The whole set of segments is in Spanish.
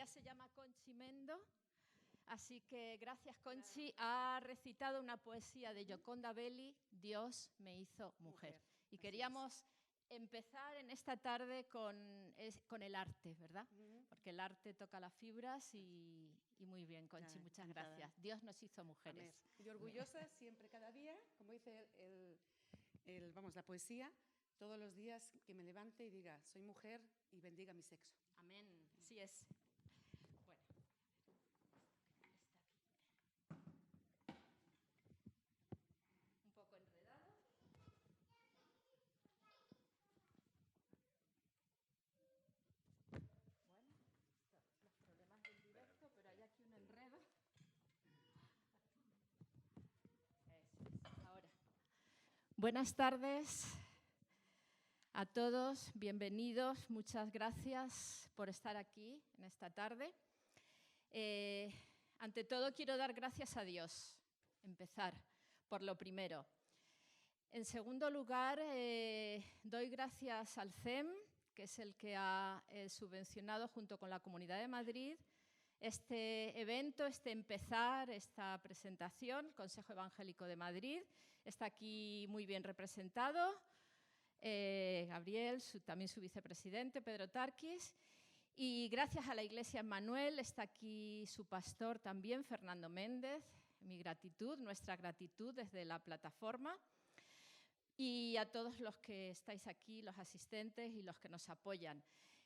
se llama Conchi Mendo, así que gracias Conchi. Ha recitado una poesía de Gioconda Belli, Dios me hizo mujer. Y queríamos empezar en esta tarde con el arte, ¿verdad? Porque el arte toca las fibras y muy bien, Conchi, muchas gracias. Dios nos hizo mujeres. Amén. Y orgullosa siempre, cada día, como dice la poesía, todos los días que me levante y diga, soy mujer y bendiga mi sexo. Amén, así es. Bueno, está aquí. Un poco enredado. Bueno, los problemas del directo, pero hay aquí un enredo. Eso es, ahora. Buenas tardes a todos, bienvenidos, muchas gracias por estar aquí en esta tarde. Ante todo quiero dar gracias a Dios, empezar por lo primero. En segundo lugar, doy gracias al CEM, que es el que ha subvencionado junto con la Comunidad de Madrid este evento, esta presentación. El Consejo Evangélico de Madrid está aquí muy bien representado. Gabriel, también su vicepresidente, Pedro Tarquis. Y gracias a la Iglesia Emmanuel está aquí su pastor también, Fernando Méndez. Mi gratitud, nuestra gratitud desde la plataforma. Y a todos los que estáis aquí, los asistentes y los que nos apoyan.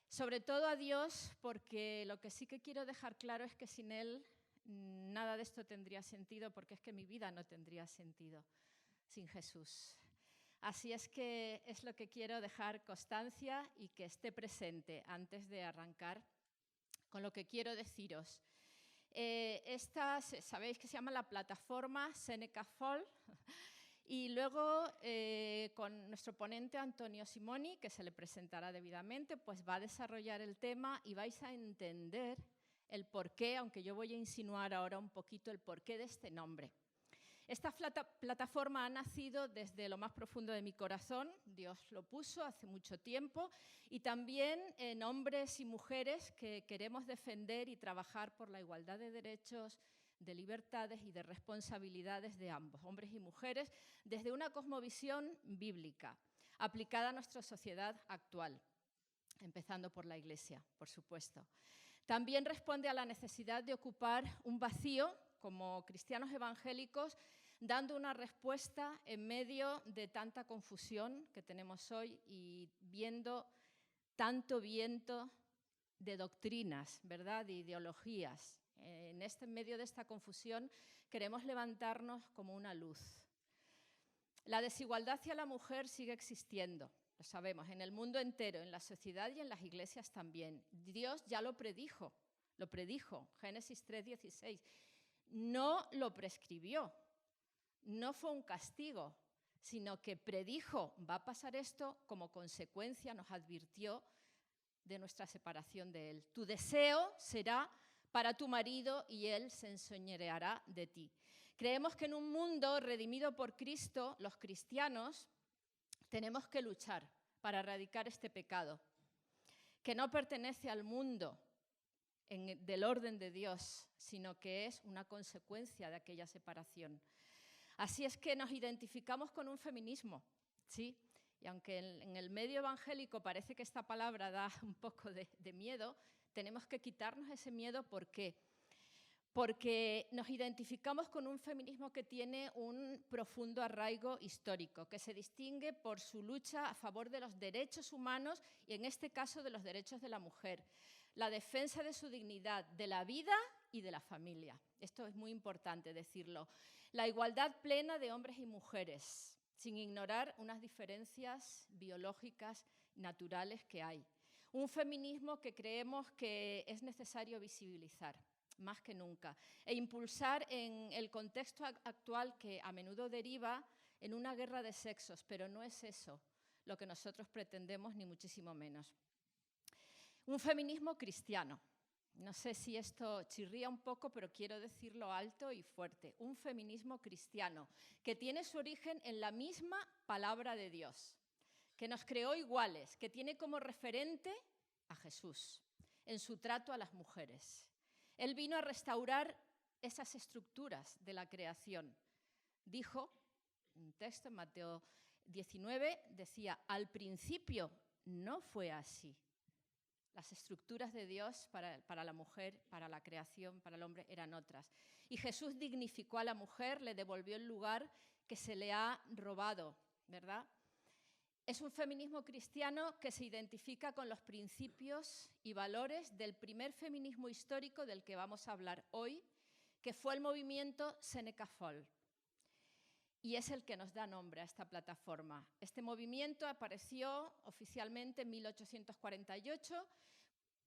Sobre todo a Dios, porque lo que sí que quiero dejar claro es que sin Él nada de esto tendría sentido, porque es que mi vida no tendría sentido sin Jesús. Así es que es lo que quiero dejar constancia y que esté presente antes de arrancar con lo que quiero deciros. Esta sabéis que se llama la plataforma Seneca Fall. Y luego, con nuestro ponente Antonio Simoni, que se le presentará debidamente, pues va a desarrollar el tema y vais a entender el porqué, aunque yo voy a insinuar ahora un poquito el porqué de este nombre. Esta plataforma ha nacido desde lo más profundo de mi corazón, Dios lo puso hace mucho tiempo, y también en hombres y mujeres que queremos defender y trabajar por la igualdad de derechos, de libertades y de responsabilidades de ambos, hombres y mujeres, desde una cosmovisión bíblica, aplicada a nuestra sociedad actual, empezando por la Iglesia, por supuesto. También responde a la necesidad de ocupar un vacío como cristianos evangélicos, dando una respuesta en medio de tanta confusión que tenemos hoy y viendo tanto viento de doctrinas, ¿verdad?, de ideologías. En medio de esta confusión queremos levantarnos como una luz. La desigualdad hacia la mujer sigue existiendo, lo sabemos, en el mundo entero, en la sociedad y en las iglesias también. Dios ya lo predijo, Génesis 3:16. No lo prescribió, no fue un castigo, sino que predijo, va a pasar esto, como consecuencia nos advirtió de nuestra separación de él. Tu deseo será para tu marido y él se enseñoreará de ti. Creemos que en un mundo redimido por Cristo, los cristianos tenemos que luchar para erradicar este pecado, que no pertenece al mundo del orden de Dios, sino que es una consecuencia de aquella separación. Así es que nos identificamos con un feminismo, ¿sí? Y aunque en el medio evangélico parece que esta palabra da un poco de miedo, tenemos que quitarnos ese miedo. ¿Por qué? Porque nos identificamos con un feminismo que tiene un profundo arraigo histórico, que se distingue por su lucha a favor de los derechos humanos y, en este caso, de los derechos de la mujer, la defensa de su dignidad, de la vida y de la familia. Esto es muy importante decirlo. La igualdad plena de hombres y mujeres, sin ignorar unas diferencias biológicas naturales que hay. Un feminismo que creemos que es necesario visibilizar, más que nunca, e impulsar en el contexto actual que a menudo deriva en una guerra de sexos, pero no es eso lo que nosotros pretendemos, ni muchísimo menos. Un feminismo cristiano. No sé si esto chirría un poco, pero quiero decirlo alto y fuerte. Un feminismo cristiano que tiene su origen en la misma palabra de Dios, que nos creó iguales, que tiene como referente a Jesús. en su trato a las mujeres. Él vino a restaurar esas estructuras de la creación. Dijo, un texto en Mateo 19, decía, al principio no fue así. Las estructuras de Dios para la mujer, para la creación, para el hombre, eran otras. Y Jesús dignificó a la mujer, le devolvió el lugar que se le ha robado, ¿verdad? Es un feminismo cristiano que se identifica con los principios y valores del primer feminismo histórico del que vamos a hablar hoy, que fue el movimiento Seneca Fall. Y es el que nos da nombre a esta plataforma. Este movimiento apareció oficialmente en 1848,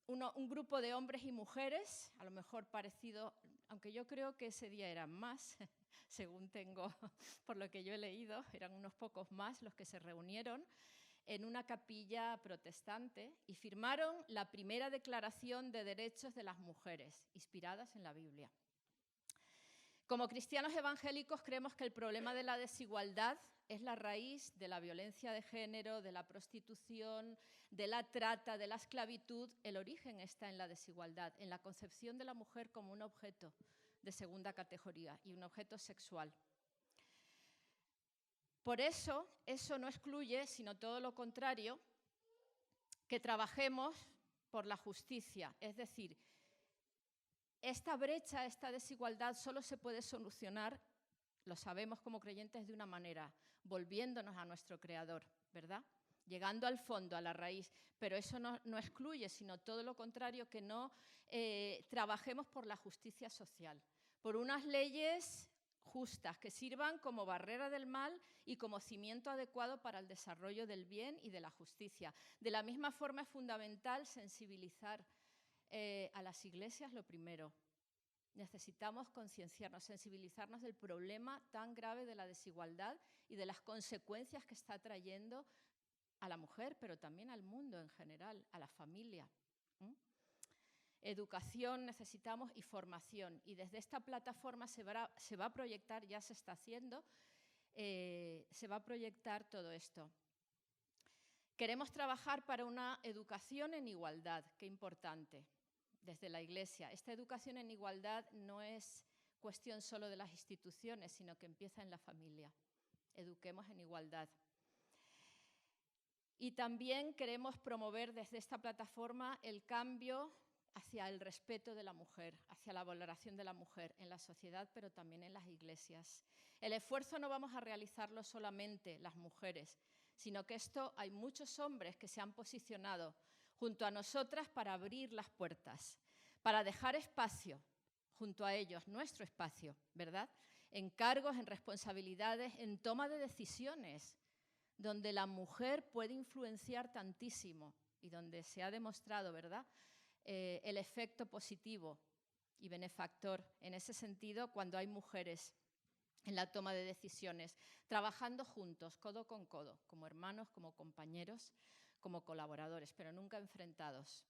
un grupo de hombres y mujeres, a lo mejor parecido, aunque yo creo que ese día eran más, según tengo, por lo que yo he leído, eran unos pocos más los que se reunieron en una capilla protestante y firmaron la primera declaración de derechos de las mujeres, inspiradas en la Biblia. Como cristianos evangélicos creemos que el problema de la desigualdad es la raíz de la violencia de género, de la prostitución, de la trata, de la esclavitud. El origen está en la desigualdad, en la concepción de la mujer como un objeto de segunda categoría y un objeto sexual. Por eso no excluye, sino todo lo contrario, que trabajemos por la justicia, es decir, esta brecha, esta desigualdad solo se puede solucionar, lo sabemos como creyentes, de una manera, volviéndonos a nuestro Creador, ¿verdad? Llegando al fondo, a la raíz. Pero eso no excluye, sino todo lo contrario, que no trabajemos por la justicia social, por unas leyes justas que sirvan como barrera del mal y como cimiento adecuado para el desarrollo del bien y de la justicia. De la misma forma es fundamental sensibilizar a las iglesias. Lo primero, necesitamos concienciarnos, sensibilizarnos del problema tan grave de la desigualdad y de las consecuencias que está trayendo a la mujer, pero también al mundo en general, a la familia. Educación necesitamos y formación. Y desde esta plataforma se va a proyectar, ya se está haciendo, se va a proyectar todo esto. Queremos trabajar para una educación en igualdad, qué importante, desde la Iglesia. Esta educación en igualdad no es cuestión solo de las instituciones, sino que empieza en la familia. Eduquemos en igualdad. Y también queremos promover desde esta plataforma el cambio hacia el respeto de la mujer, hacia la valoración de la mujer en la sociedad, pero también en las iglesias. El esfuerzo no vamos a realizarlo solamente las mujeres, sino que esto hay muchos hombres que se han posicionado junto a nosotras para abrir las puertas, para dejar espacio junto a ellos, nuestro espacio, ¿verdad? En cargos, en responsabilidades, en toma de decisiones, donde la mujer puede influenciar tantísimo y donde se ha demostrado, ¿verdad?, el efecto positivo y benefactor en ese sentido cuando hay mujeres en la toma de decisiones, trabajando juntos, codo con codo, como hermanos, como compañeros, como colaboradores, pero nunca enfrentados.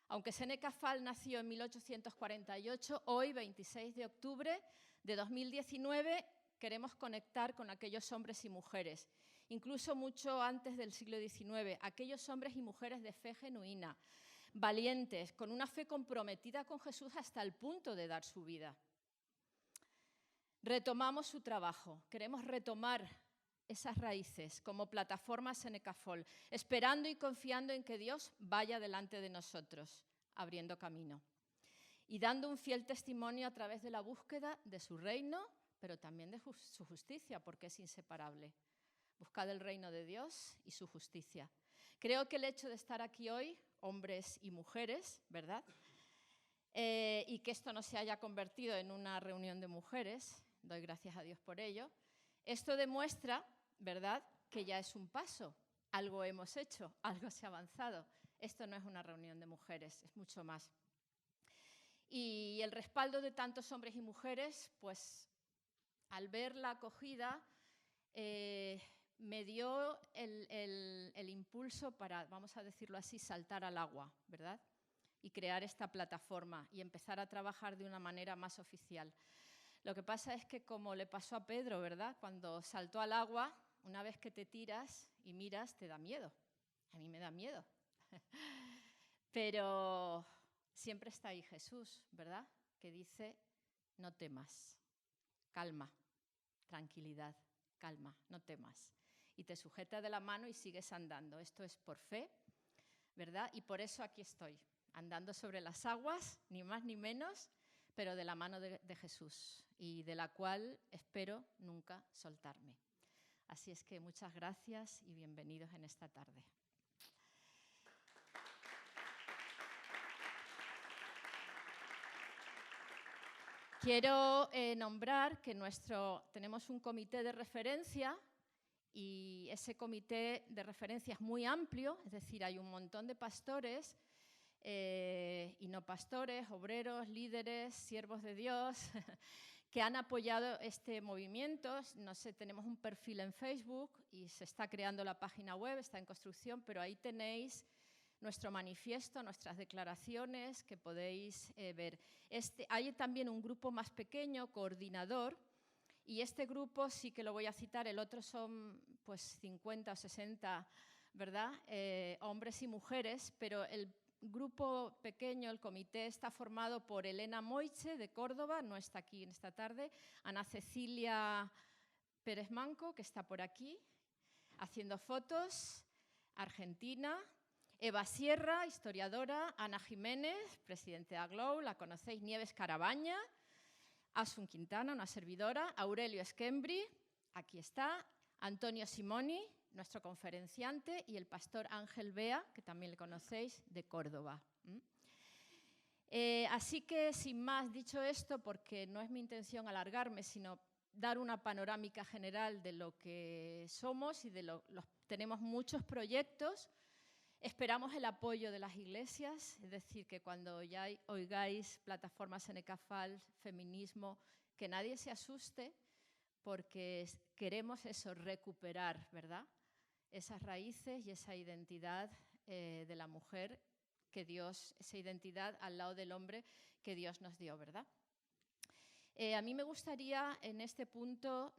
Aunque Seneca Fall nació en 1848, hoy, 26 de octubre de 2019, queremos conectar con aquellos hombres y mujeres, incluso mucho antes del siglo XIX, aquellos hombres y mujeres de fe genuina, valientes, con una fe comprometida con Jesús hasta el punto de dar su vida. Retomamos su trabajo, queremos retomar esas raíces como plataforma Seneca Fall, esperando y confiando en que Dios vaya delante de nosotros, abriendo camino y dando un fiel testimonio a través de la búsqueda de su reino, pero también de su justicia, porque es inseparable. Buscad el reino de Dios y su justicia. Creo que el hecho de estar aquí hoy, hombres y mujeres, ¿verdad?, y que esto no se haya convertido en una reunión de mujeres, doy gracias a Dios por ello, esto demuestra, ¿verdad?, que ya es un paso, algo hemos hecho, algo se ha avanzado. Esto no es una reunión de mujeres, es mucho más. Y el respaldo de tantos hombres y mujeres, pues al ver la acogida, me dio el impulso para, vamos a decirlo así, saltar al agua, ¿verdad?, y crear esta plataforma y empezar a trabajar de una manera más oficial. Lo que pasa es que, como le pasó a Pedro, ¿verdad?, cuando saltó al agua, una vez que te tiras y miras, te da miedo. A mí me da miedo. Pero siempre está ahí Jesús, ¿verdad? Que dice, no temas, calma, tranquilidad, calma, no temas. Y te sujeta de la mano y sigues andando. Esto es por fe, ¿verdad? Y por eso aquí estoy, andando sobre las aguas, ni más ni menos, pero de la mano de Jesús y de la cual espero nunca soltarme. Así es que muchas gracias y bienvenidos en esta tarde. Quiero nombrar que tenemos un comité de referencia y ese comité de referencia es muy amplio, es decir, hay un montón de pastores y no pastores, obreros, líderes, siervos de Dios, que han apoyado este movimiento. No sé, tenemos un perfil en Facebook y se está creando la página web, está en construcción, pero ahí tenéis nuestro manifiesto, nuestras declaraciones que podéis ver. Hay también un grupo más pequeño, coordinador, y este grupo sí que lo voy a citar, el otro son pues 50 o 60, ¿verdad? Hombres y mujeres, pero el grupo pequeño, el comité, está formado por Elena Moiche, de Córdoba, no está aquí en esta tarde, Ana Cecilia Pérez Manco, que está por aquí, haciendo fotos, Argentina, Eva Sierra, historiadora, Ana Jiménez, presidente de AGLOW, la conocéis, Nieves Carabaña, Asun Quintana, una servidora, Aurelio Esquembri, aquí está, Antonio Simoni, nuestro conferenciante, y el pastor Ángel Bea, que también le conocéis, de Córdoba. Así que, sin más, dicho esto, porque no es mi intención alargarme, sino dar una panorámica general de lo que somos y tenemos muchos proyectos. Esperamos el apoyo de las iglesias, es decir, que cuando ya oigáis plataformas NKFAL, feminismo, que nadie se asuste, porque queremos eso, recuperar, ¿verdad? Esas raíces y esa identidad de la mujer que Dios, esa identidad al lado del hombre que Dios nos dio, ¿verdad? A mí me gustaría en este punto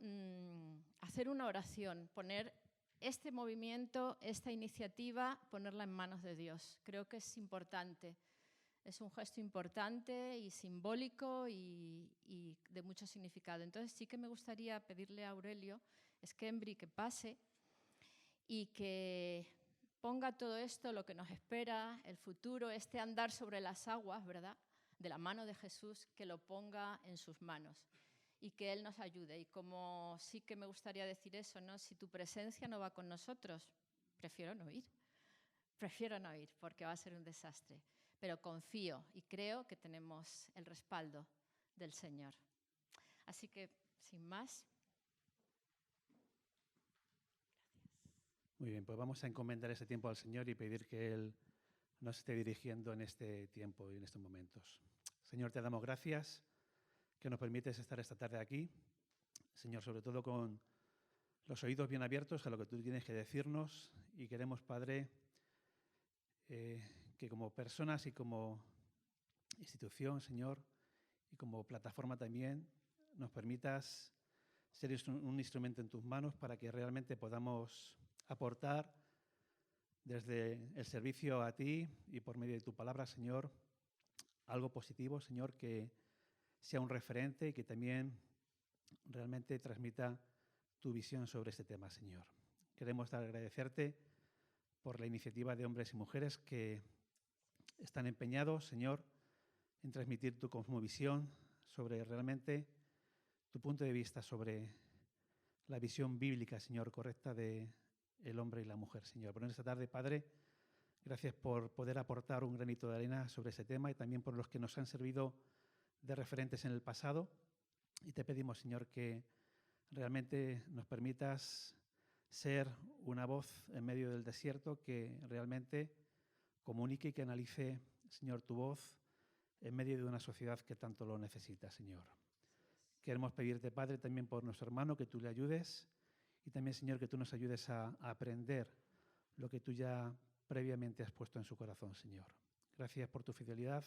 hacer una oración, poner este movimiento, esta iniciativa, ponerla en manos de Dios. Creo que es importante, es un gesto importante y simbólico y de mucho significado. Entonces sí que me gustaría pedirle a Aurelio Esquembri que pase y que ponga todo esto, lo que nos espera, el futuro, este andar sobre las aguas, ¿verdad?, de la mano de Jesús, que lo ponga en sus manos y que Él nos ayude. Y como sí que me gustaría decir eso, ¿no? Si tu presencia no va con nosotros, prefiero no ir, porque va a ser un desastre. Pero confío y creo que tenemos el respaldo del Señor. Así que, sin más. Muy bien, pues vamos a encomendar ese tiempo al Señor y pedir que Él nos esté dirigiendo en este tiempo y en estos momentos. Señor, te damos gracias que nos permites estar esta tarde aquí. Señor, sobre todo con los oídos bien abiertos a lo que tú tienes que decirnos, y queremos, Padre, que como personas y como institución, Señor, y como plataforma también, nos permitas ser un instrumento en tus manos para que realmente podamos aportar desde el servicio a ti y por medio de tu palabra, Señor, algo positivo, Señor, que sea un referente y que también realmente transmita tu visión sobre este tema, Señor. Queremos agradecerte por la iniciativa de hombres y mujeres que están empeñados, Señor, en transmitir tu cosmovisión sobre realmente tu punto de vista sobre la visión bíblica, Señor, correcta de el hombre y la mujer, Señor. Pero en esta tarde, Padre, gracias por poder aportar un granito de arena sobre ese tema y también por los que nos han servido de referentes en el pasado. Y te pedimos, Señor, que realmente nos permitas ser una voz en medio del desierto que realmente comunique y que analice, Señor, tu voz en medio de una sociedad que tanto lo necesita, Señor. Queremos pedirte, Padre, también por nuestro hermano, que tú le ayudes y también, Señor, que tú nos ayudes a aprender lo que tú ya previamente has puesto en su corazón, Señor. Gracias por tu fidelidad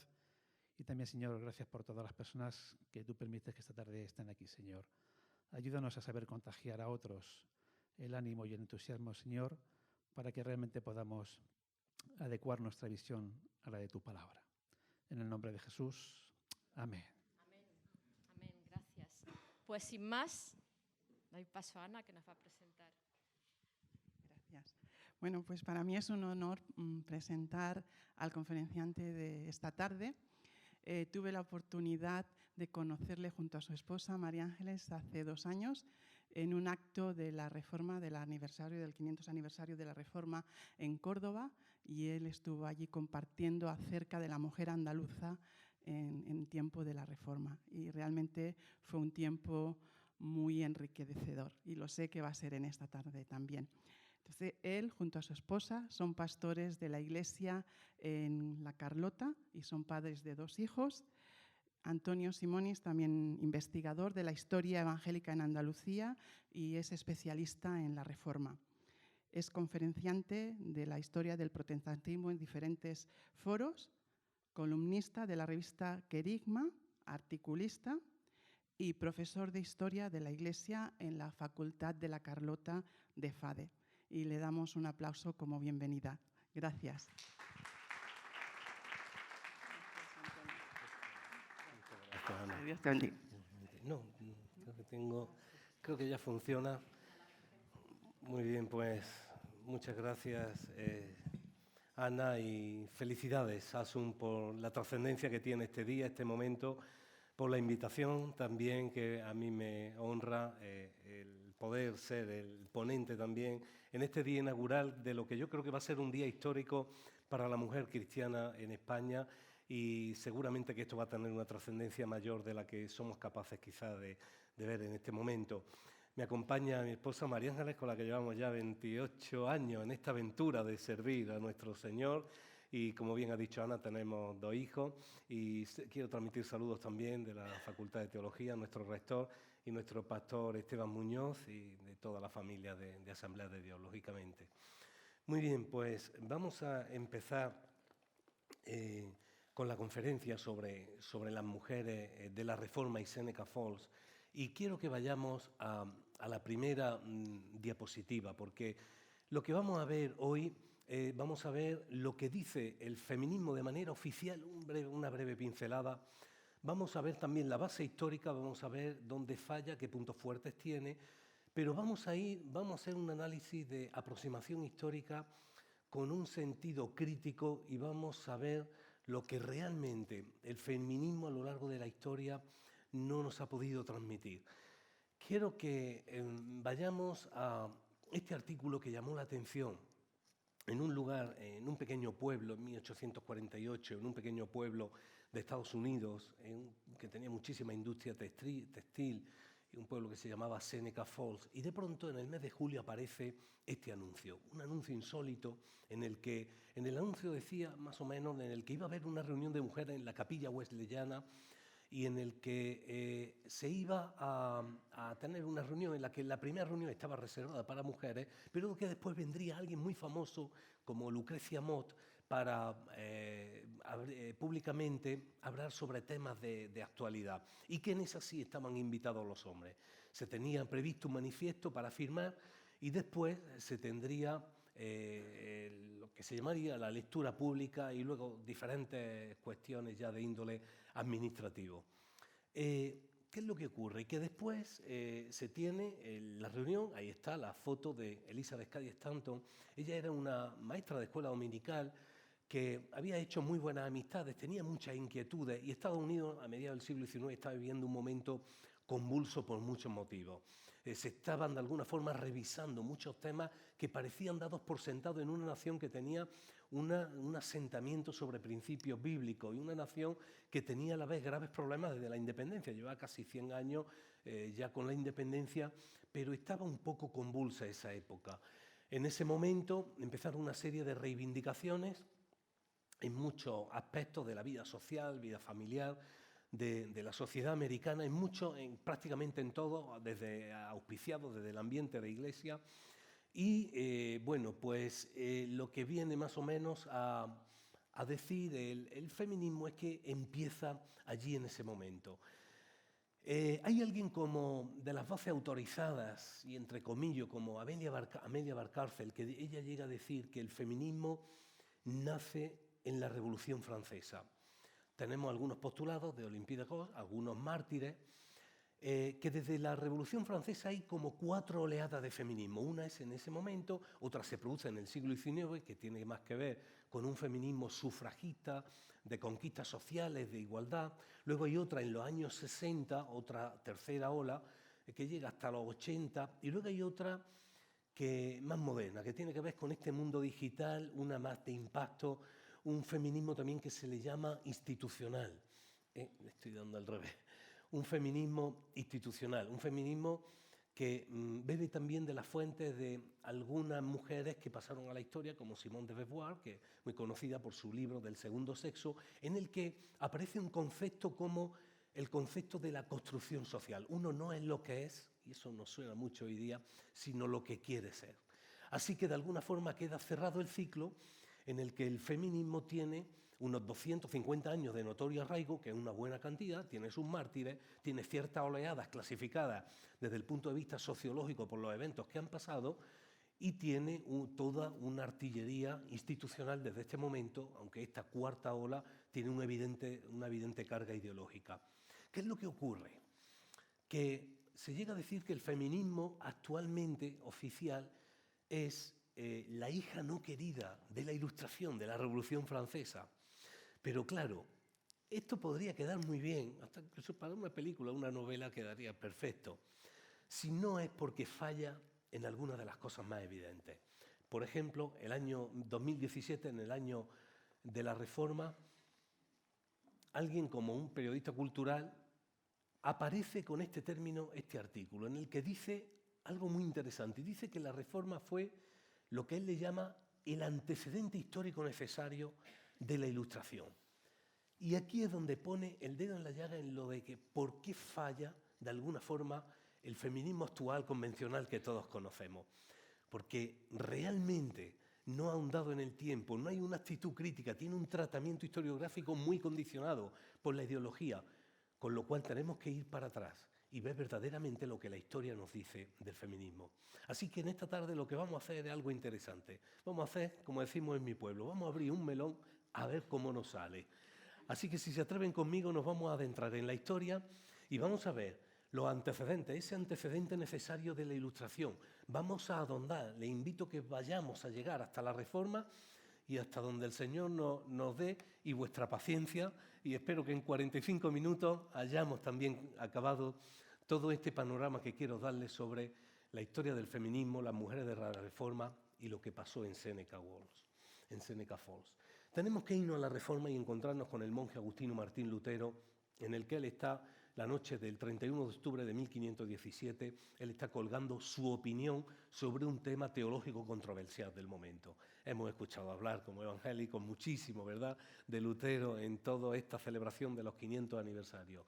y también, Señor, gracias por todas las personas que tú permites que esta tarde estén aquí, Señor. Ayúdanos a saber contagiar a otros el ánimo y el entusiasmo, Señor, para que realmente podamos adecuar nuestra visión a la de tu palabra. En el nombre de Jesús, amén. Amén, amén, gracias. Pues sin más, doy paso a Ana, que nos va a presentar. Gracias. Bueno, pues para mí es un honor presentar al conferenciante de esta tarde. Tuve la oportunidad de conocerle junto a su esposa, María Ángeles, hace 2 años, en un acto de la Reforma, del 500 aniversario de la Reforma en Córdoba, y él estuvo allí compartiendo acerca de la mujer andaluza en tiempo de la Reforma. Y realmente fue un tiempo muy enriquecedor, y lo sé que va a ser en esta tarde también. Entonces, él, junto a su esposa, son pastores de la iglesia en La Carlota y son padres de 2 hijos. Antonio Simonis, también investigador de la historia evangélica en Andalucía y es especialista en la Reforma. Es conferenciante de la historia del protestantismo en diferentes foros, columnista de la revista Querigma, articulista y profesor de historia de la Iglesia en la Facultad de La Carlota de FADE. Y le damos un aplauso como bienvenida. Gracias. Gracias, Ana. Dios te bendiga. No, creo que ya funciona. Muy bien, pues muchas gracias, Ana, y felicidades, Asun, por la trascendencia que tiene este día, este momento, por la invitación también, que a mí me honra el poder ser el ponente también en este día inaugural de lo que yo creo que va a ser un día histórico para la mujer cristiana en España, y seguramente que esto va a tener una trascendencia mayor de la que somos capaces quizás de ver en este momento. Me acompaña mi esposa María Ángeles, con la que llevamos ya 28 años en esta aventura de servir a nuestro Señor. Y como bien ha dicho Ana, tenemos 2 hijos. Y quiero transmitir saludos también de la Facultad de Teología, nuestro rector y nuestro pastor Esteban Muñoz, y de toda la familia de Asamblea de Dios, lógicamente. Muy bien, pues vamos a empezar con la conferencia sobre las mujeres de la Reforma y Seneca Falls. Y quiero que vayamos a la primera diapositiva, porque lo que vamos a ver hoy, vamos a ver lo que dice el feminismo de manera oficial, una breve pincelada. Vamos a ver también la base histórica, vamos a ver dónde falla, qué puntos fuertes tiene, pero vamos a hacer un análisis de aproximación histórica con un sentido crítico, y vamos a ver lo que realmente el feminismo a lo largo de la historia no nos ha podido transmitir. Quiero que vayamos a este artículo que llamó la atención en un lugar, en un pequeño pueblo, en 1848, en un pequeño pueblo de Estados Unidos, que tenía muchísima industria textil, y un pueblo que se llamaba Seneca Falls. Y de pronto, en el mes de julio, aparece este anuncio, un anuncio insólito, en el anuncio decía, más o menos, en el que iba a haber una reunión de mujeres en la capilla wesleyana, y en el que se iba a tener una reunión en la que la primera reunión estaba reservada para mujeres, pero que después vendría alguien muy famoso como Lucrecia Mott para públicamente hablar sobre temas de actualidad, y que en esa sí estaban invitados los hombres. Se tenía previsto un manifiesto para firmar, y después se tendría lo que se llamaría la lectura pública, y luego diferentes cuestiones ya de índole administrativo. ¿Qué es lo que ocurre? Que después se tiene la reunión, ahí está la foto de Elizabeth Cady Stanton. Ella era una maestra de escuela dominical que había hecho muy buenas amistades, tenía muchas inquietudes, y Estados Unidos a mediados del siglo XIX estaba viviendo un momento convulso por muchos motivos. Se estaban de alguna forma revisando muchos temas que parecían dados por sentado en una nación que tenía un asentamiento sobre principios bíblicos, y una nación que tenía a la vez graves problemas desde la independencia. Llevaba casi 100 años ya con la independencia, pero estaba un poco convulsa esa época. En ese momento empezaron una serie de reivindicaciones en muchos aspectos de la vida social, vida familiar, de la sociedad americana, prácticamente en todo, desde auspiciados desde el ambiente de iglesia. Y bueno, pues lo que viene más o menos a decir el feminismo es que empieza allí en ese momento. Hay alguien como de las voces autorizadas, y entre comillas, como Amelia Valcárcel, que ella llega a decir que el feminismo nace en la Revolución Francesa. Tenemos algunos postulados de Olympe de Gaulle, algunos mártires, que desde la Revolución Francesa hay como 4 oleadas de feminismo. Una es en ese momento, otra se produce en el siglo XIX, que tiene más que ver con un feminismo sufragista, de conquistas sociales, de igualdad. Luego hay otra en los años 60, otra tercera ola, que llega hasta los 80. Y luego hay otra que más moderna, que tiene que ver con este mundo digital, una más de impacto, un feminismo también que se le llama institucional. Le estoy dando al revés. Un feminismo institucional, un feminismo que bebe también de las fuentes de algunas mujeres que pasaron a la historia, como Simone de Beauvoir, que es muy conocida por su libro del segundo sexo, en el que aparece un concepto como el concepto de la construcción social. Uno no es lo que es, y eso nos suena mucho hoy día, sino lo que quiere ser. Así que de alguna forma queda cerrado el ciclo en el que el feminismo tiene unos 250 años de notorio arraigo, que es una buena cantidad, tiene sus mártires, tiene ciertas oleadas clasificadas desde el punto de vista sociológico por los eventos que han pasado y tiene toda una artillería institucional desde este momento, aunque esta cuarta ola tiene una evidente carga ideológica. ¿Qué es lo que ocurre? Que se llega a decir que el feminismo actualmente oficial es la hija no querida de la Ilustración, de la Revolución Francesa. Pero claro, esto podría quedar muy bien, hasta incluso para una película, una novela quedaría perfecto, si no es porque falla en algunas de las cosas más evidentes. Por ejemplo, el año 2017, en el año de la Reforma, alguien como un periodista cultural aparece con este término, este artículo, en el que dice algo muy interesante. Dice que la Reforma fue lo que él le llama el antecedente histórico necesario de la Ilustración. Y aquí es donde pone el dedo en la llaga en lo de que por qué falla, de alguna forma, el feminismo actual convencional que todos conocemos. Porque realmente no ha ahondado en el tiempo, no hay una actitud crítica, tiene un tratamiento historiográfico muy condicionado por la ideología, con lo cual tenemos que ir para atrás y ver verdaderamente lo que la historia nos dice del feminismo. Así que en esta tarde lo que vamos a hacer es algo interesante. Vamos a hacer, como decimos en mi pueblo, vamos a abrir un melón a ver cómo nos sale. Así que si se atreven conmigo nos vamos a adentrar en la historia y vamos a ver los antecedentes, ese antecedente necesario de la Ilustración. Vamos a ahondar, les invito a que vayamos a llegar hasta la Reforma y hasta donde el Señor nos dé y vuestra paciencia, y espero que en 45 minutos hayamos también acabado todo este panorama que quiero darles sobre la historia del feminismo, las mujeres de la Reforma y lo que pasó en Seneca Falls. Tenemos que irnos a la Reforma y encontrarnos con el monje agustino Martín Lutero, en el que él está la noche del 31 de octubre de 1517, él está colgando su opinión sobre un tema teológico controversial del momento. Hemos escuchado hablar como evangélicos muchísimo, ¿verdad?, de Lutero en toda esta celebración de los 500 aniversarios.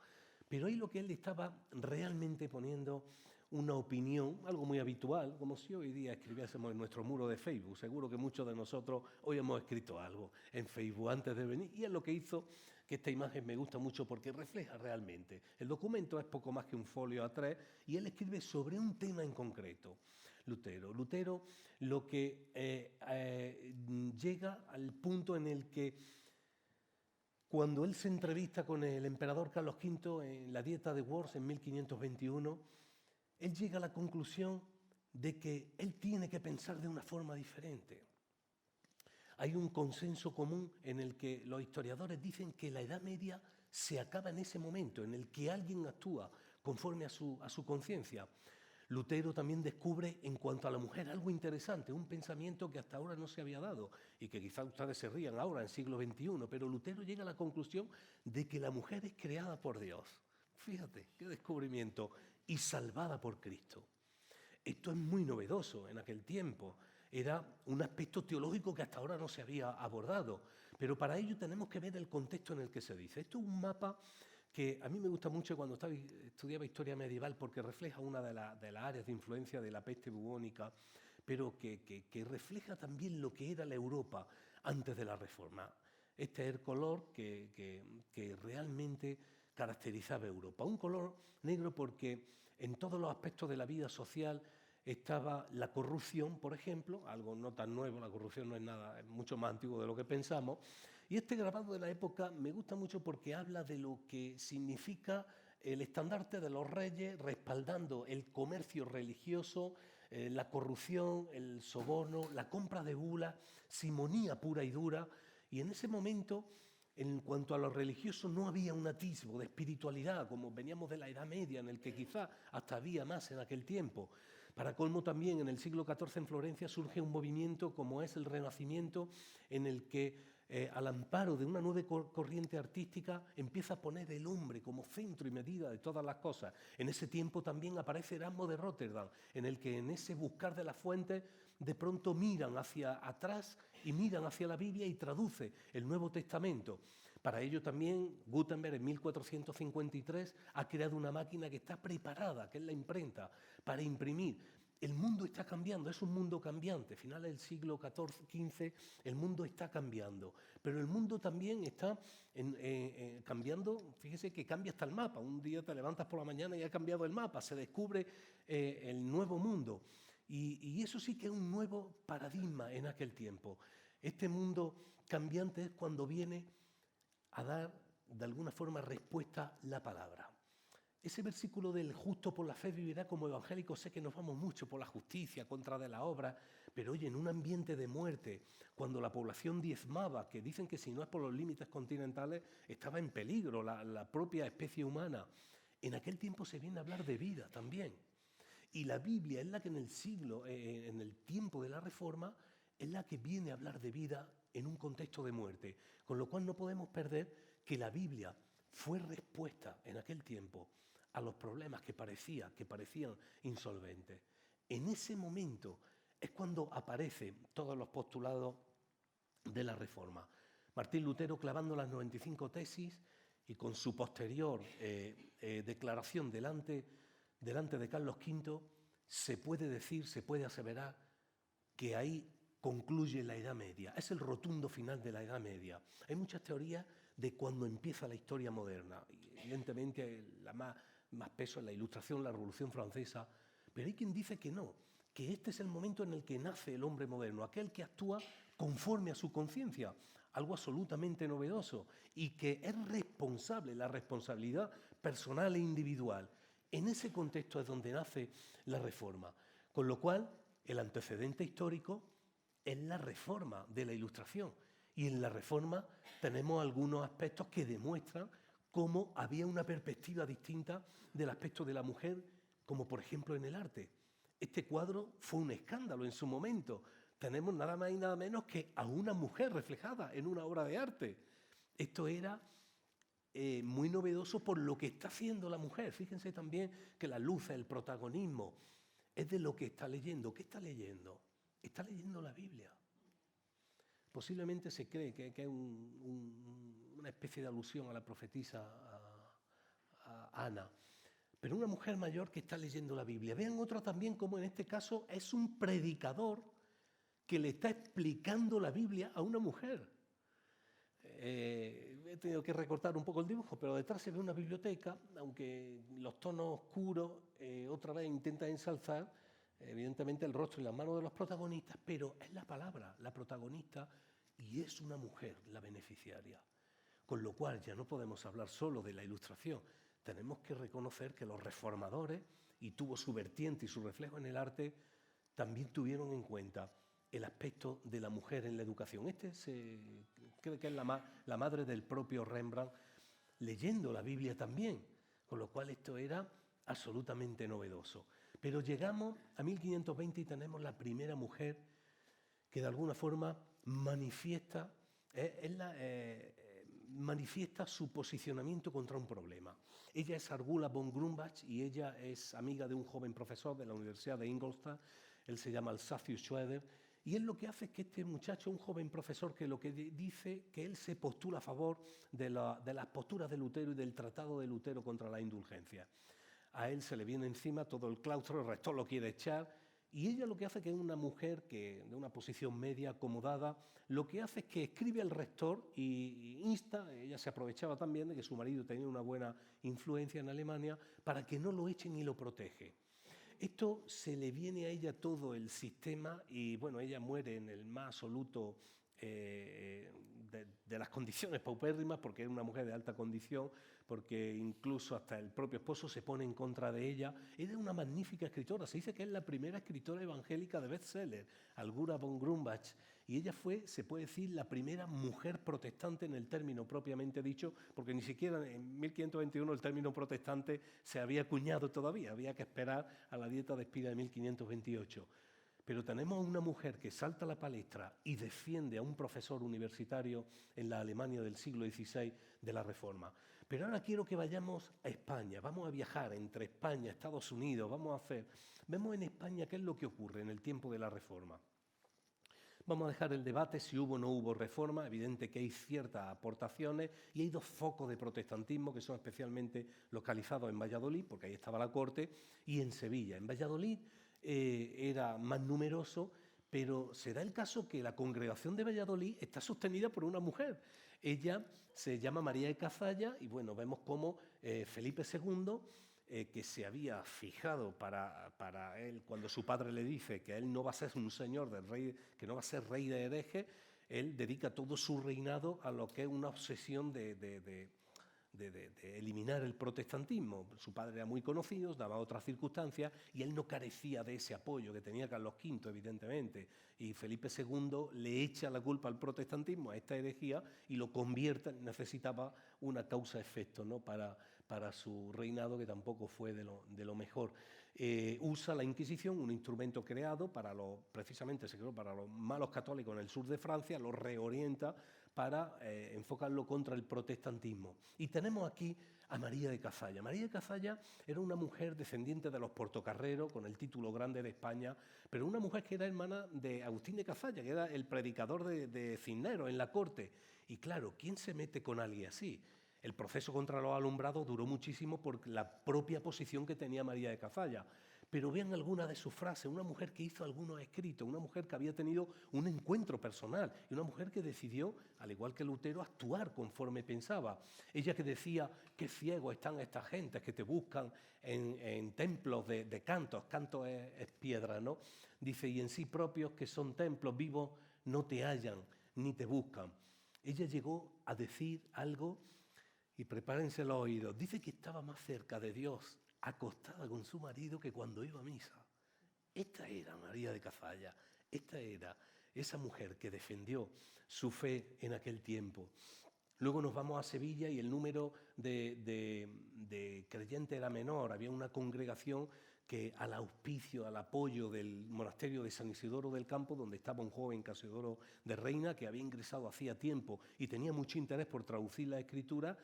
Pero ahí lo que él estaba realmente poniendo una opinión, algo muy habitual, como si hoy día escribiésemos en nuestro muro de Facebook. Seguro que muchos de nosotros hoy hemos escrito algo en Facebook antes de venir, y es lo que hizo que esta imagen me gusta mucho porque refleja realmente. El documento es poco más que un folio A3 y él escribe sobre un tema en concreto. Lutero lo que llega al punto en el que cuando él se entrevista con el emperador Carlos V en la Dieta de Worms en 1521, él llega a la conclusión de que él tiene que pensar de una forma diferente. Hay un consenso común en el que los historiadores dicen que la Edad Media se acaba en ese momento, en el que alguien actúa conforme a su conciencia. Lutero también descubre en cuanto a la mujer algo interesante, un pensamiento que hasta ahora no se había dado y que quizás ustedes se rían ahora en siglo XXI, pero Lutero llega a la conclusión de que la mujer es creada por Dios. Fíjate, qué descubrimiento, y salvada por Cristo. Esto es muy novedoso en aquel tiempo. Era un aspecto teológico que hasta ahora no se había abordado, pero para ello tenemos que ver el contexto en el que se dice. Esto es un mapa que a mí me gusta mucho cuando estudiaba historia medieval porque refleja una de las áreas de influencia de la peste bubónica, pero que refleja también lo que era la Europa antes de la Reforma. Este es el color que realmente caracterizaba a Europa. Un color negro porque en todos los aspectos de la vida social estaba la corrupción, por ejemplo, algo no tan nuevo, la corrupción no es nada, es mucho más antiguo de lo que pensamos. Y este grabado de la época me gusta mucho porque habla de lo que significa el estandarte de los reyes respaldando el comercio religioso, la corrupción, el soborno, la compra de bulas, simonía pura y dura. Y en ese momento, en cuanto a lo religioso, no había un atisbo de espiritualidad, como veníamos de la Edad Media, en el que quizá hasta había más en aquel tiempo. Para colmo también, en el siglo XIV en Florencia surge un movimiento como es el Renacimiento, en el que al amparo de una nueva corriente artística empieza a poner el hombre como centro y medida de todas las cosas. En ese tiempo también aparece Erasmo de Róterdam, en el que en ese buscar de las fuentes de pronto miran hacia atrás y miran hacia la Biblia y traduce el Nuevo Testamento. Para ello también Gutenberg en 1453 ha creado una máquina que está preparada, que es la imprenta, para imprimir. El mundo está cambiando, es un mundo cambiante. A finales del siglo XV, el mundo está cambiando. Pero el mundo también está cambiando, fíjese que cambia hasta el mapa. Un día te levantas por la mañana y ha cambiado el mapa, se descubre el nuevo mundo. Y eso sí que es un nuevo paradigma en aquel tiempo. Este mundo cambiante es cuando viene a dar, de alguna forma, respuesta la palabra. Ese versículo del justo por la fe vivirá, como evangélicos sé que nos vamos mucho por la justicia, contra de la obra, pero oye, en un ambiente de muerte, cuando la población diezmaba, que dicen que si no es por los límites continentales, estaba en peligro la propia especie humana, en aquel tiempo se viene a hablar de vida también. Y la Biblia es la que en el tiempo de la Reforma, es la que viene a hablar de vida en un contexto de muerte. Con lo cual no podemos perder que la Biblia fue respuesta en aquel tiempo a los problemas que parecían insolventes. En ese momento es cuando aparecen todos los postulados de la Reforma. Martín Lutero clavando las 95 tesis y con su posterior declaración delante de Carlos V, se puede decir, se puede aseverar que ahí concluye la Edad Media. Es el rotundo final de la Edad Media. Hay muchas teorías de cuando empieza la historia moderna. Evidentemente, la más peso en la Ilustración, la Revolución Francesa, pero hay quien dice que no, que este es el momento en el que nace el hombre moderno, aquel que actúa conforme a su conciencia, algo absolutamente novedoso, y que es responsable, la responsabilidad personal e individual. En ese contexto es donde nace la Reforma, con lo cual el antecedente histórico es la Reforma de la Ilustración, y en la Reforma tenemos algunos aspectos que demuestran cómo había una perspectiva distinta del aspecto de la mujer, como por ejemplo en el arte. Este cuadro fue un escándalo en su momento. Tenemos nada más y nada menos que a una mujer reflejada en una obra de arte. Esto era muy novedoso por lo que está haciendo la mujer. Fíjense también que la luz, el protagonismo, es de lo que está leyendo. ¿Qué está leyendo? Está leyendo la Biblia. Posiblemente se cree que es una especie de alusión a la profetisa a Ana, pero una mujer mayor que está leyendo la Biblia. Vean otra también como en este caso es un predicador que le está explicando la Biblia a una mujer. He tenido que recortar un poco el dibujo, pero detrás se ve una biblioteca, aunque los tonos oscuros otra vez intentan ensalzar evidentemente el rostro y las manos de los protagonistas, pero es la palabra, la protagonista, y es una mujer la beneficiaria. Con lo cual ya no podemos hablar solo de la Ilustración, tenemos que reconocer que los reformadores, y tuvo su vertiente y su reflejo en el arte, también tuvieron en cuenta el aspecto de la mujer en la educación. Se cree que es la madre del propio Rembrandt, leyendo la Biblia también, con lo cual esto era absolutamente novedoso. Pero llegamos a 1520 y tenemos la primera mujer que de alguna forma manifiesta su posicionamiento contra un problema. Ella es Argula von Grumbach y ella es amiga de un joven profesor de la Universidad de Ingolstadt. Él se llama Alsacius Schroeder. Y él lo que hace es que este muchacho, un joven profesor, que lo que dice que él se postula a favor de las posturas de Lutero y del tratado de Lutero contra la indulgencia. A él se le viene encima todo el claustro, el rector lo quiere echar, y ella lo que hace, que es una mujer que de una posición media, acomodada, lo que hace es que escribe al rector y insta, ella se aprovechaba también de que su marido tenía una buena influencia en Alemania, para que no lo echen y lo protege. esto se le viene a ella todo el sistema y, bueno, ella muere en el más absoluto de las condiciones paupérrimas, porque es una mujer de alta condición, porque incluso hasta el propio esposo se pone en contra de ella. Ella es una magnífica escritora, se dice que es la primera escritora evangélica de bestseller, Algura von Grumbach, y ella fue, se puede decir, la primera mujer protestante en el término propiamente dicho, porque ni siquiera en 1521 el término protestante se había acuñado todavía, había que esperar a la Dieta de Spira de 1528. Pero tenemos a una mujer que salta a la palestra y defiende a un profesor universitario en la Alemania del siglo XVI de la Reforma. Pero ahora quiero que vayamos a España, vamos a viajar entre España y Estados Unidos, vemos en España qué es lo que ocurre en el tiempo de la Reforma. Vamos a dejar el debate si hubo o no hubo reforma, evidente que hay ciertas aportaciones y hay dos focos de protestantismo que son especialmente localizados en Valladolid, porque ahí estaba la corte, y en Sevilla. En Valladolid era más numeroso, pero se da el caso que la congregación de Valladolid está sostenida por una mujer. Ella se llama María de Cazalla y, bueno, vemos cómo Felipe II, que se había fijado para él, cuando su padre le dice que él no va a ser un señor del rey, que no va a ser rey de herejes, él dedica todo su reinado a lo que es una obsesión de eliminar el protestantismo. Su padre era muy conocido, daba otras circunstancias y él no carecía de ese apoyo que tenía Carlos V, evidentemente. Y Felipe II le echa la culpa al protestantismo, a esta herejía, y lo convierte, necesitaba una causa-efecto, ¿no?, para su reinado, que tampoco fue de lo mejor. Usa la Inquisición, un instrumento creado precisamente se creó para los malos católicos en el sur de Francia, lo reorienta para enfocarlo contra el protestantismo. Y tenemos aquí a María de Cazalla. María de Cazalla era una mujer descendiente de los Portocarrero, con el título grande de España, pero una mujer que era hermana de Agustín de Cazalla, que era el predicador de Cisneros en la corte. Y claro, ¿quién se mete con alguien así? El proceso contra los alumbrados duró muchísimo por la propia posición que tenía María de Cazalla. Pero vean algunas de sus frases, una mujer que hizo algunos escritos, una mujer que había tenido un encuentro personal y una mujer que decidió, al igual que Lutero, actuar conforme pensaba. Ella que decía, qué ciegos están estas gentes que te buscan en templos de cantos, canto es piedra, ¿no? Dice, y en sí propios que son templos vivos no te hallan ni te buscan. Ella llegó a decir algo, y prepárense los oídos, dice que estaba más cerca de Dios acostada con su marido que cuando iba a misa. Esta era María de Cazalla, esta era esa mujer que defendió su fe en aquel tiempo. Luego nos vamos a Sevilla y el número de creyentes era menor. Había una congregación que al auspicio, al apoyo del monasterio de San Isidoro del Campo, donde estaba un joven Casiodoro de Reina, que había ingresado hacía tiempo y tenía mucho interés por traducir la Escritura.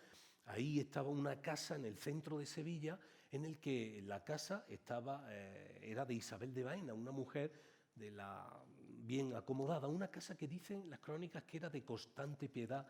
Ahí estaba una casa en el centro de Sevilla, en el que la casa era de Isabel de Baena, una mujer bien acomodada, una casa que dicen las crónicas que era de constante piedad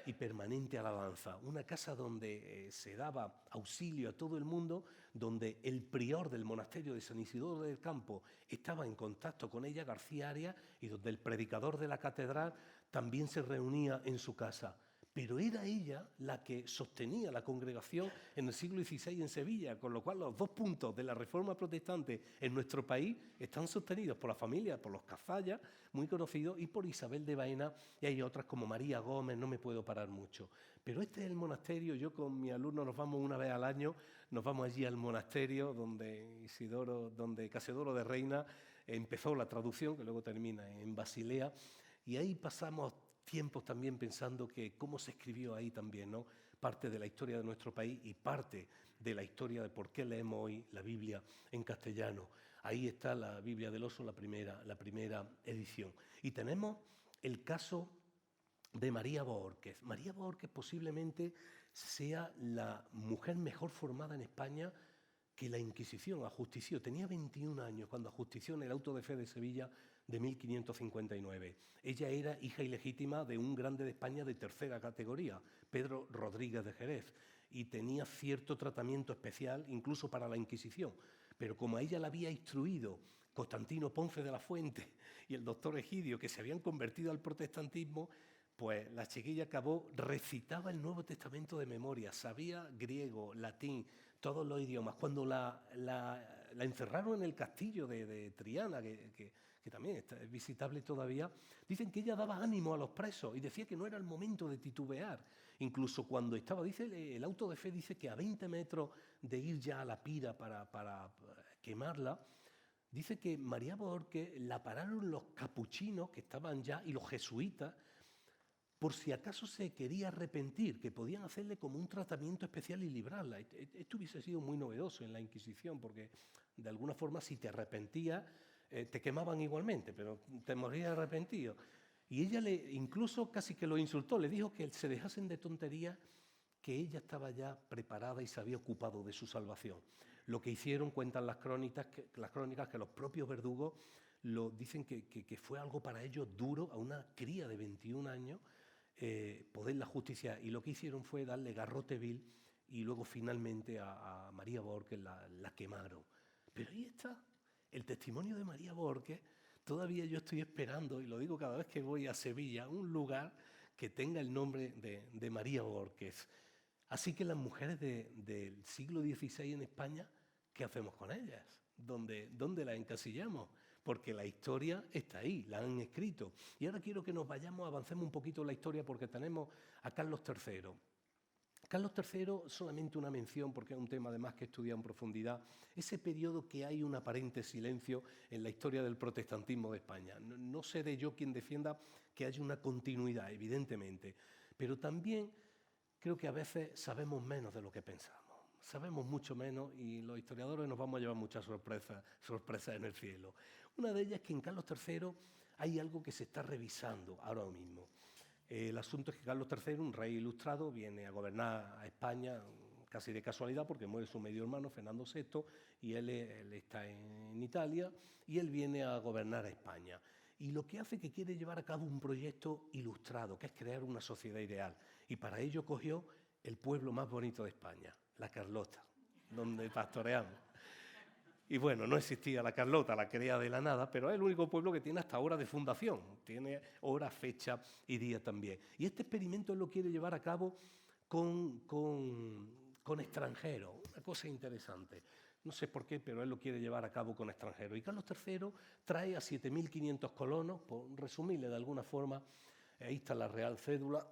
y permanente alabanza, una casa donde se daba auxilio a todo el mundo, donde el prior del monasterio de San Isidoro del Campo estaba en contacto con ella, García Arias, y donde el predicador de la catedral también se reunía en su casa. Pero era ella la que sostenía la congregación en el siglo XVI en Sevilla, con lo cual los dos puntos de la Reforma protestante en nuestro país están sostenidos por la familia, por los Cazalla, muy conocidos, y por Isabel de Baena, y hay otras como María Gómez, no me puedo parar mucho. Pero este es el monasterio, yo con mis alumnos nos vamos una vez al año, nos vamos allí al monasterio donde Casiodoro de Reina empezó la traducción, que luego termina en Basilea, y ahí pasamos tiempos también pensando que cómo se escribió ahí también, ¿no? Parte de la historia de nuestro país y parte de la historia de por qué leemos hoy la Biblia en castellano. Ahí está la Biblia del Oso, la primera edición. Y tenemos el caso de María Bohórquez. María Bohórquez posiblemente sea la mujer mejor formada en España que la Inquisición ajustició. Tenía 21 años cuando ajustició en el auto de fe de Sevilla de 1559. Ella era hija ilegítima de un grande de España de tercera categoría, Pedro Rodríguez de Jerez, y tenía cierto tratamiento especial incluso para la Inquisición. Pero como a ella la había instruido Constantino Ponce de la Fuente y el doctor Egidio, que se habían convertido al protestantismo, pues la chiquilla recitaba el Nuevo Testamento de memoria, sabía griego, latín, todos los idiomas. Cuando la la encerraron en el castillo de Triana, que también es visitable todavía. Dicen que ella daba ánimo a los presos y decía que no era el momento de titubear. Incluso cuando estaba, dice el auto de fe, dice que a 20 metros de ir ya a la pira para quemarla, dice que María Bohórquez la pararon los capuchinos que estaban ya y los jesuitas, por si acaso se quería arrepentir, que podían hacerle como un tratamiento especial y librarla. Esto hubiese sido muy novedoso en la Inquisición, porque de alguna forma si te arrepentías, te quemaban igualmente, pero te morías arrepentido. Y ella incluso casi que lo insultó, le dijo que se dejasen de tonterías, que ella estaba ya preparada y se había ocupado de su salvación. Lo que hicieron, cuentan las crónicas, que los propios verdugos dicen que fue algo para ellos duro, a una cría de 21 años, poderla justiciar. Y lo que hicieron fue darle garrote vil y luego finalmente a María Bohórquez la quemaron. Pero ahí está el testimonio de María Bohórquez. Todavía yo estoy esperando, y lo digo cada vez que voy a Sevilla, un lugar que tenga el nombre de María Bohórquez. Así que las mujeres del siglo XVI en España, ¿qué hacemos con ellas? ¿Dónde las encasillamos? Porque la historia está ahí, la han escrito. Y ahora quiero que nos vayamos, avancemos un poquito en la historia, porque tenemos a Carlos III. Carlos III, solamente una mención, porque es un tema además que he estudiado en profundidad, ese periodo que hay un aparente silencio en la historia del protestantismo de España. No seré yo quien defienda que haya una continuidad, evidentemente, pero también creo que a veces sabemos menos de lo que pensamos. Sabemos mucho menos y los historiadores nos vamos a llevar muchas sorpresas en el cielo. Una de ellas es que en Carlos III hay algo que se está revisando ahora mismo. El asunto es que Carlos III, un rey ilustrado, viene a gobernar a España casi de casualidad porque muere su medio hermano, Fernando VI, y él está en Italia, y él viene a gobernar a España. Y lo que hace es que quiere llevar a cabo un proyecto ilustrado, que es crear una sociedad ideal. Y para ello cogió el pueblo más bonito de España, la Carlota, donde pastoreamos. Y bueno, no existía la Carlota, la crea de la nada, pero es el único pueblo que tiene hasta hora de fundación. Tiene hora, fecha y día también. Y este experimento él lo quiere llevar a cabo con extranjeros. Una cosa interesante. No sé por qué, pero él lo quiere llevar a cabo con extranjeros. Y Carlos III trae a 7.500 colonos, por resumirle de alguna forma. Ahí está la Real Cédula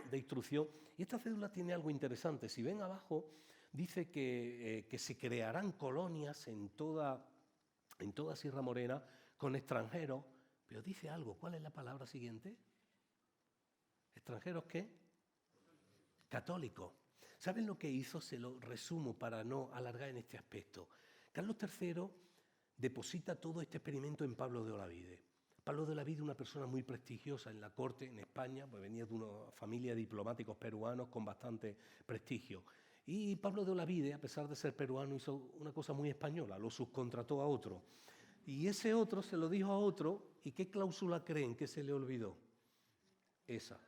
de Instrucción. Y esta cédula tiene algo interesante. Si ven abajo, dice que se crearán colonias en toda Sierra Morena con extranjeros, pero dice algo. ¿Cuál es la palabra siguiente? ¿Extranjeros qué? Católicos. ¿Saben lo que hizo? Se lo resumo para no alargar en este aspecto. Carlos III deposita todo este experimento en Pablo de Olavide. Pablo de Olavide, una persona muy prestigiosa en la corte en España, pues venía de una familia de diplomáticos peruanos con bastante prestigio. Y Pablo de Olavide, a pesar de ser peruano, hizo una cosa muy española, lo subcontrató a otro. Y ese otro se lo dijo a otro, ¿y qué cláusula creen que se le olvidó? Esa,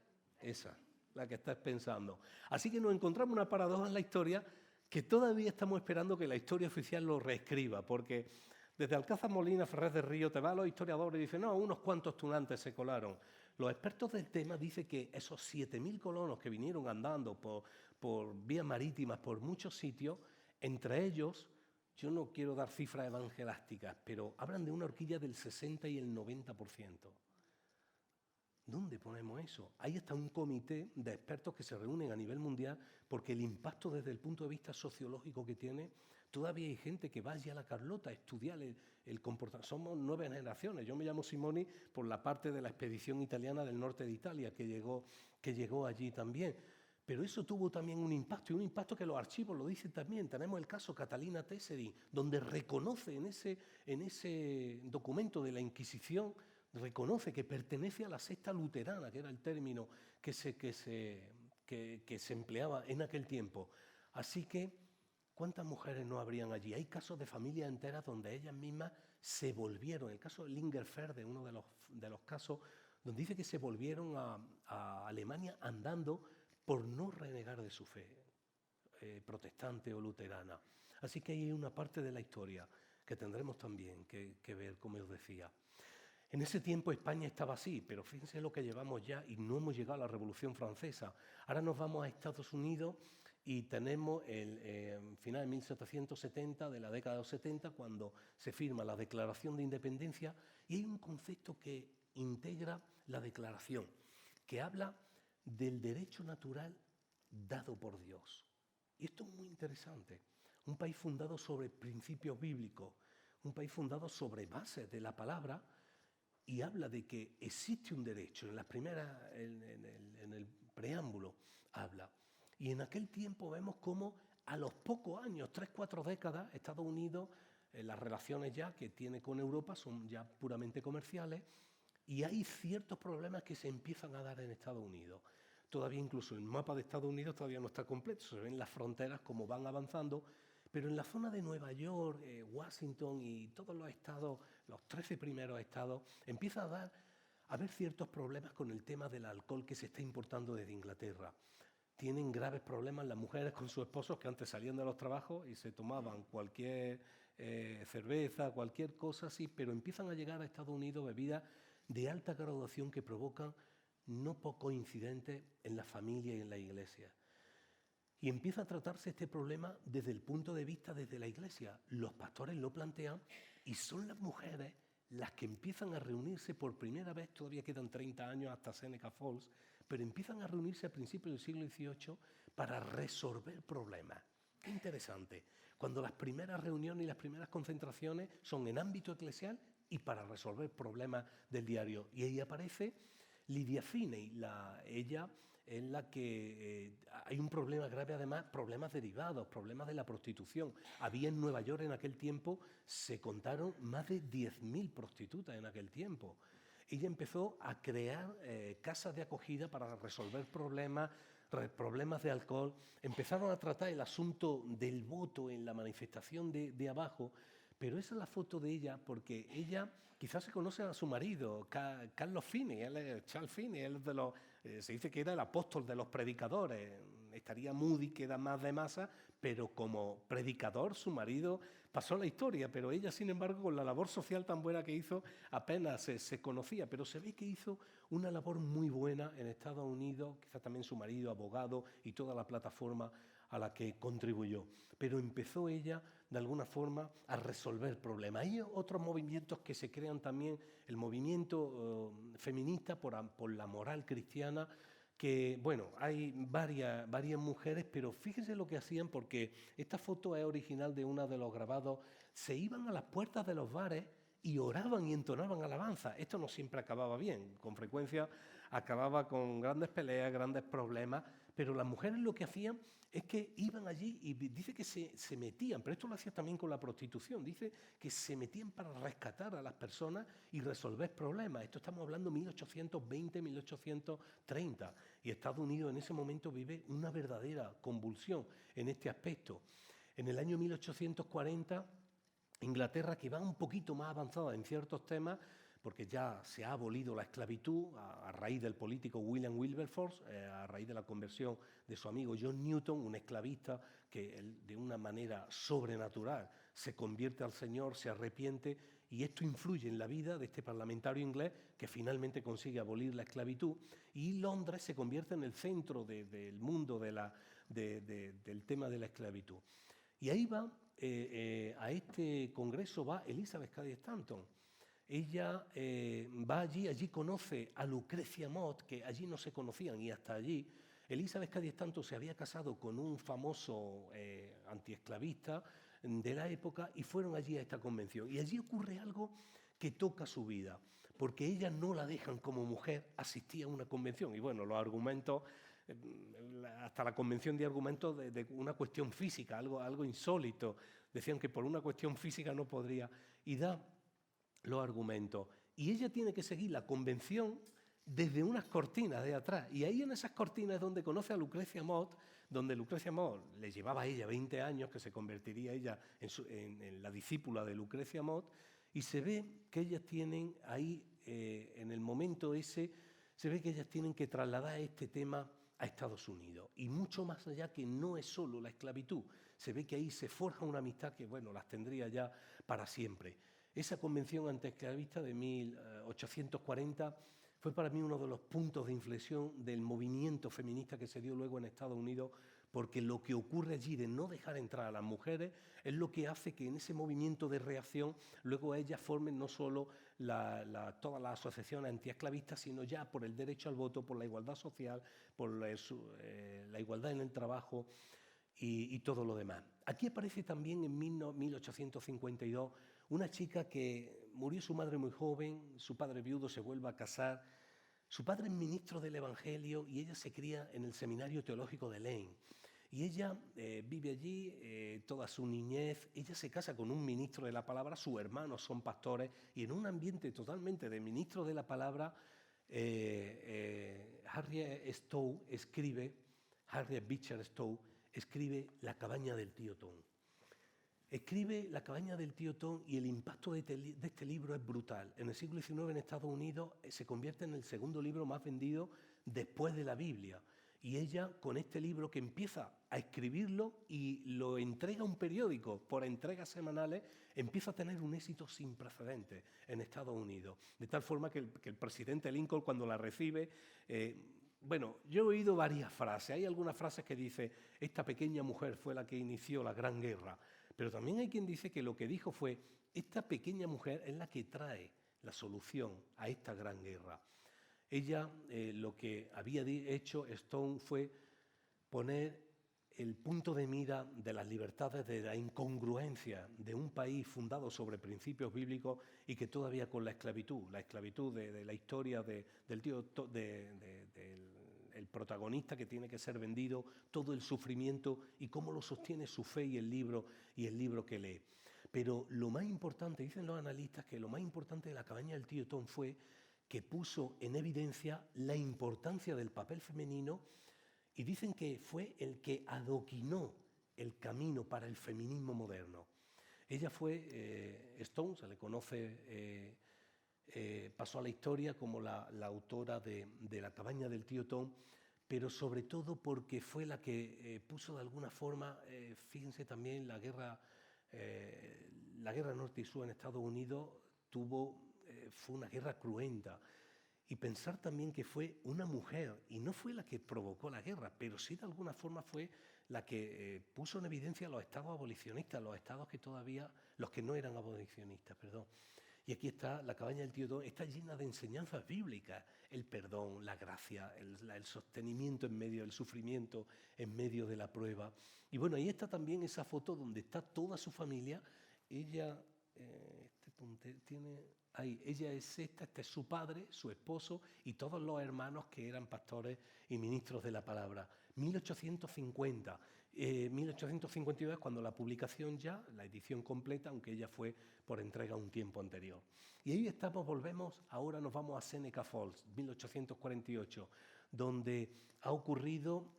la que estás pensando. Así que nos encontramos una paradoja en la historia que todavía estamos esperando que la historia oficial lo reescriba, porque desde Alcázar Molina, Ferrer de Río, te va a los historiadores y dicen, no, unos cuantos tunantes se colaron. Los expertos del tema dicen que esos 7.000 colonos que vinieron andando por vías marítimas, por muchos sitios, entre ellos, yo no quiero dar cifras evangelásticas, pero hablan de una horquilla del 60 y el 90%. ¿Dónde ponemos eso? Ahí está un comité de expertos que se reúnen a nivel mundial porque el impacto desde el punto de vista sociológico que tiene, todavía hay gente que va allí a la Carlota a estudiar el comportamiento. Somos 9 generaciones. Yo me llamo Simoni por la parte de la expedición italiana del norte de Italia que llegó allí también. Pero eso tuvo también un impacto, y un impacto que los archivos lo dicen también. Tenemos el caso Catalina Tesseri, donde reconoce en ese documento de la Inquisición, reconoce que pertenece a la secta luterana, que era el término que se empleaba en aquel tiempo. Así que, ¿cuántas mujeres no habrían allí? Hay casos de familias enteras donde ellas mismas se volvieron. El caso de Lingerfeld, uno de los casos, donde dice que se volvieron a Alemania andando por no renegar de su fe protestante o luterana. Así que hay una parte de la historia que tendremos también que ver, como os decía. En ese tiempo España estaba así, pero fíjense lo que llevamos ya y no hemos llegado a la Revolución Francesa. Ahora nos vamos a Estados Unidos Y tenemos el final de 1770, de la década de los 70, cuando se firma la Declaración de Independencia, y hay un concepto que integra la declaración, que habla del derecho natural dado por Dios. Y esto es muy interesante. Un país fundado sobre principios bíblicos, un país fundado sobre bases de la palabra, y habla de que existe un derecho. En el preámbulo habla. Y en aquel tiempo vemos cómo a los pocos años, 3, 4 décadas, Estados Unidos, las relaciones ya que tiene con Europa son ya puramente comerciales, y hay ciertos problemas que se empiezan a dar en Estados Unidos. Todavía incluso el mapa de Estados Unidos todavía no está completo, se ven las fronteras como van avanzando, pero en la zona de Nueva York, Washington y todos los estados, los 13 primeros estados, empieza a haber ciertos problemas con el tema del alcohol que se está importando desde Inglaterra. Tienen graves problemas las mujeres con sus esposos que antes salían de los trabajos y se tomaban cualquier cerveza, cualquier cosa así, pero empiezan a llegar a Estados Unidos bebidas de alta graduación que provocan no pocos incidentes en la familia y en la iglesia. Y empieza a tratarse este problema desde el punto de vista desde la iglesia. Los pastores lo plantean y son las mujeres las que empiezan a reunirse por primera vez, todavía quedan 30 años hasta Seneca Falls, pero empiezan a reunirse a principios del siglo XVIII para resolver problemas. Qué interesante. Cuando las primeras reuniones y las primeras concentraciones son en ámbito eclesial y para resolver problemas del diario. Y ahí aparece Lydia Finney, ella es la que hay un problema grave, además, problemas derivados, problemas de la prostitución. Había en Nueva York en aquel tiempo, se contaron más de 10.000 prostitutas en aquel tiempo. Ella empezó a crear casas de acogida para resolver problemas de alcohol. Empezaron a tratar el asunto del voto en la manifestación de abajo, pero esa es la foto de ella porque ella quizás se conoce a su marido, Carlos Finney, Charles Finney, él es de los, se dice que era el apóstol de los predicadores. Estaría Moody, que era más de masa, pero como predicador su marido pasó la historia, pero ella, sin embargo, con la labor social tan buena que hizo, apenas se conocía, pero se ve que hizo una labor muy buena en Estados Unidos, quizás también su marido, abogado, y toda la plataforma a la que contribuyó. Pero empezó ella, de alguna forma, a resolver problemas. Hay otros movimientos que se crean también, el movimiento feminista por la moral cristiana, que, bueno, hay varias mujeres, pero fíjense lo que hacían, porque esta foto es original de uno de los grabados. Se iban a las puertas de los bares y oraban y entonaban alabanza. Esto no siempre acababa bien, con frecuencia acababa con grandes peleas, grandes problemas, pero las mujeres lo que hacían es que iban allí y dice que se metían, pero esto lo hacía también con la prostitución, dice que se metían para rescatar a las personas y resolver problemas. Esto estamos hablando de 1820, 1830, y Estados Unidos en ese momento vive una verdadera convulsión en este aspecto. En el año 1840, Inglaterra, que va un poquito más avanzada en ciertos temas, porque ya se ha abolido la esclavitud a raíz del político William Wilberforce, a raíz de la conversión de su amigo John Newton, un esclavista que de una manera sobrenatural se convierte al Señor, se arrepiente, y esto influye en la vida de este parlamentario inglés que finalmente consigue abolir la esclavitud, y Londres se convierte en el centro del mundo del tema de la esclavitud. Y ahí va, a este congreso va Elizabeth Cady Stanton. Ella va allí conoce a Lucrecia Mott, que allí no se conocían, y hasta allí Elizabeth Cady Stanton se había casado con un famoso antiesclavista de la época, y fueron allí a esta convención. Y allí ocurre algo que toca su vida, porque ella no la dejan como mujer asistir a una convención. Y bueno, los argumentos, hasta la convención de argumentos de una cuestión física, algo insólito. Decían que por una cuestión física no podría, y da los argumentos. Y ella tiene que seguir la convención desde unas cortinas de atrás. Y ahí en esas cortinas es donde conoce a Lucrecia Mott, donde Lucrecia Mott le llevaba a ella 20 años, que se convertiría ella en la discípula de Lucrecia Mott, y se ve que ellas tienen ahí, en el momento ese, se ve que ellas tienen que trasladar este tema a Estados Unidos. Y mucho más allá, que no es solo la esclavitud. Se ve que ahí se forja una amistad que, bueno, las tendría ya para siempre. Esa convención antiesclavista de 1840 fue para mí uno de los puntos de inflexión del movimiento feminista que se dio luego en Estados Unidos, porque lo que ocurre allí de no dejar entrar a las mujeres es lo que hace que en ese movimiento de reacción luego ellas formen no solo todas las asociaciones antiesclavistas, sino ya por el derecho al voto, por la igualdad social, por la igualdad en el trabajo y todo lo demás. Aquí aparece también en 1852 una chica que murió su madre muy joven, su padre viudo se vuelve a casar, su padre es ministro del Evangelio y ella se cría en el Seminario Teológico de Lane. Y ella vive allí toda su niñez, ella se casa con un ministro de la palabra, sus hermanos son pastores, y en un ambiente totalmente de ministro de la palabra, Harriet Beecher Stowe escribe La cabaña del tío Tom. Escribe La cabaña del tío Tom y el impacto de este libro es brutal. En el siglo XIX en Estados Unidos se convierte en el segundo libro más vendido después de la Biblia. Y ella, con este libro que empieza a escribirlo y lo entrega a un periódico por entregas semanales, empieza a tener un éxito sin precedentes en Estados Unidos. De tal forma que el presidente Lincoln, cuando la recibe, bueno, yo he oído varias frases. Hay algunas frases que dice, esta pequeña mujer fue la que inició la Gran Guerra. Pero también hay quien dice que lo que dijo fue, esta pequeña mujer es la que trae la solución a esta gran guerra. Ella, lo que había hecho Stone fue poner el punto de mira de las libertades, de la incongruencia de un país fundado sobre principios bíblicos y que todavía con la esclavitud de la historia del tío, el protagonista que tiene que ser vendido, todo el sufrimiento y cómo lo sostiene su fe y el libro que lee. Pero lo más importante, dicen los analistas, que lo más importante de La cabaña del tío Tom fue que puso en evidencia la importancia del papel femenino y dicen que fue el que adoquinó el camino para el feminismo moderno. Ella fue, Stone, se le conoce, pasó a la historia como la autora de La cabaña del tío Tom, pero sobre todo porque fue la que puso de alguna forma, fíjense también, la guerra norte y sur en Estados Unidos fue una guerra cruenta. Y pensar también que fue una mujer, y no fue la que provocó la guerra, pero sí de alguna forma fue la que puso en evidencia los estados abolicionistas, los estados que todavía, los que no eran abolicionistas, perdón. Y aquí está La cabaña del tío Tom, está llena de enseñanzas bíblicas, el perdón, la gracia, el sostenimiento en medio del sufrimiento, en medio de la prueba. Y bueno, ahí está también esa foto donde está toda su familia. Ella, ella es este es su padre, su esposo y todos los hermanos que eran pastores y ministros de la palabra. 1850. 1852 es cuando la publicación ya, la edición completa, aunque ella fue por entrega un tiempo anterior. Y ahí estamos, ahora nos vamos a Seneca Falls, 1848, donde ha ocurrido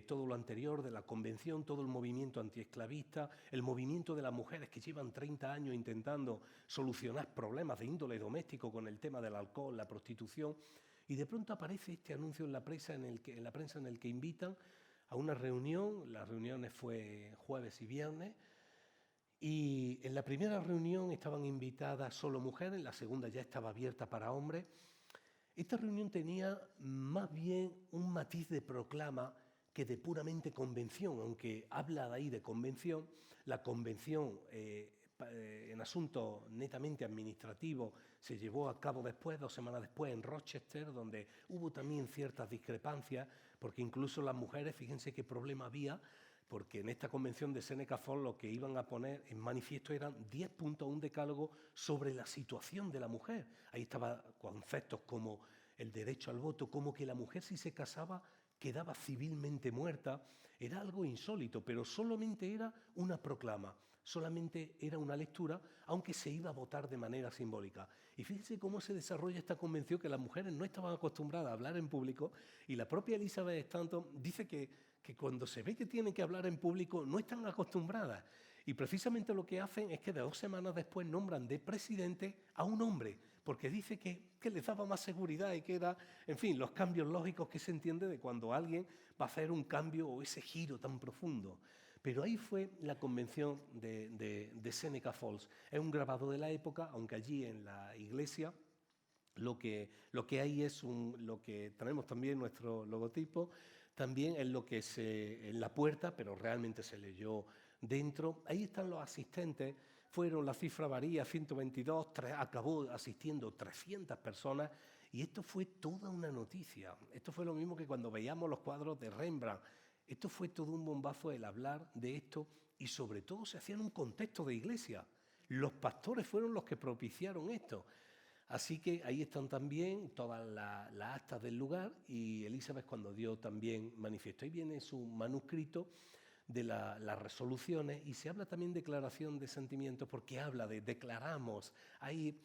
todo lo anterior de la convención, todo el movimiento antiesclavista, el movimiento de las mujeres que llevan 30 años intentando solucionar problemas de índole doméstico con el tema del alcohol, la prostitución, y de pronto aparece este anuncio en la prensa en el que invitan a una reunión. Las reuniones fue jueves y viernes, y en la primera reunión estaban invitadas solo mujeres, en la segunda ya estaba abierta para hombres. Esta reunión tenía más bien un matiz de proclama que de puramente convención, aunque habla de ahí de convención. La convención en asuntos netamente administrativos se llevó a cabo después, 2 semanas después, en Rochester, donde hubo también ciertas discrepancias, porque incluso las mujeres, fíjense qué problema había, porque en esta convención de Seneca Falls lo que iban a poner en manifiesto eran 10 puntos, un decálogo sobre la situación de la mujer. Ahí estaban conceptos como el derecho al voto, como que la mujer si se casaba quedaba civilmente muerta. Era algo insólito, pero solamente era una proclama, solamente era una lectura, aunque se iba a votar de manera simbólica. Y fíjense cómo se desarrolla esta convención, que las mujeres no estaban acostumbradas a hablar en público, y la propia Elizabeth Stanton dice que cuando se ve que tienen que hablar en público no están acostumbradas. Y precisamente lo que hacen es que 2 semanas después nombran de presidente a un hombre, porque dice que les daba más seguridad y que era, en fin, los cambios lógicos que se entiende de cuando alguien va a hacer un cambio o ese giro tan profundo. Pero ahí fue la convención de Seneca Falls. Es un grabado de la época, aunque allí en la iglesia lo que hay es lo que tenemos también nuestro logotipo, también en lo que en la puerta, pero realmente se leyó dentro. Ahí están los asistentes, la cifra varía, 122, acabó asistiendo 300 personas, y esto fue toda una noticia. Esto fue lo mismo que cuando veíamos los cuadros de Rembrandt. Esto fue todo un bombazo el hablar de esto, y sobre todo se hacía en un contexto de iglesia. Los pastores fueron los que propiciaron esto. Así que ahí están también todas las actas del lugar, y Elizabeth cuando dio también manifiesto. Ahí viene su manuscrito de las resoluciones, y se habla también de declaración de sentimientos, porque habla de declaramos. Hay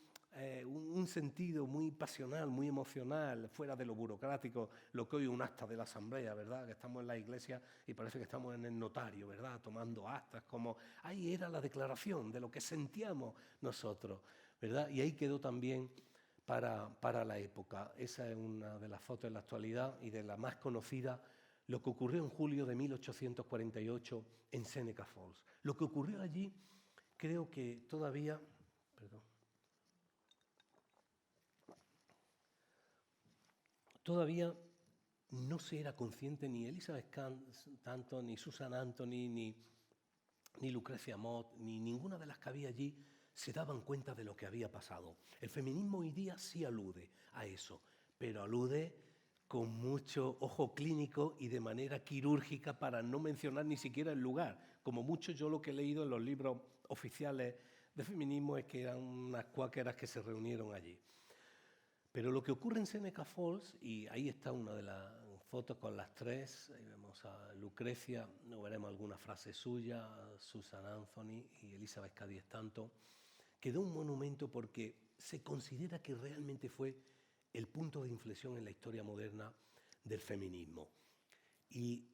un sentido muy pasional, muy emocional, fuera de lo burocrático, lo que hoy un acta de la asamblea, ¿verdad? Que estamos en la iglesia y parece que estamos en el notario, ¿verdad? Tomando actas, como ahí era la declaración de lo que sentíamos nosotros, ¿verdad? Y ahí quedó también para la época. Esa es una de las fotos en la actualidad y de la más conocida, lo que ocurrió en julio de 1848 en Seneca Falls. Lo que ocurrió allí, creo que todavía... Todavía no se era consciente ni Elizabeth Stanton, ni Susan Anthony, ni Lucrecia Mott, ni ninguna de las que había allí se daban cuenta de lo que había pasado. El feminismo hoy día sí alude a eso, pero alude con mucho ojo clínico y de manera quirúrgica, para no mencionar ni siquiera el lugar. Como mucho, yo lo que he leído en los libros oficiales de feminismo es que eran unas cuáqueras que se reunieron allí. Pero lo que ocurre en Seneca Falls, y ahí está una de las fotos con las tres, ahí vemos a Lucrecia, no veremos alguna frase suya, Susan Anthony y Elizabeth Cady Stanton, quedó un monumento porque se considera que realmente fue el punto de inflexión en la historia moderna del feminismo. Y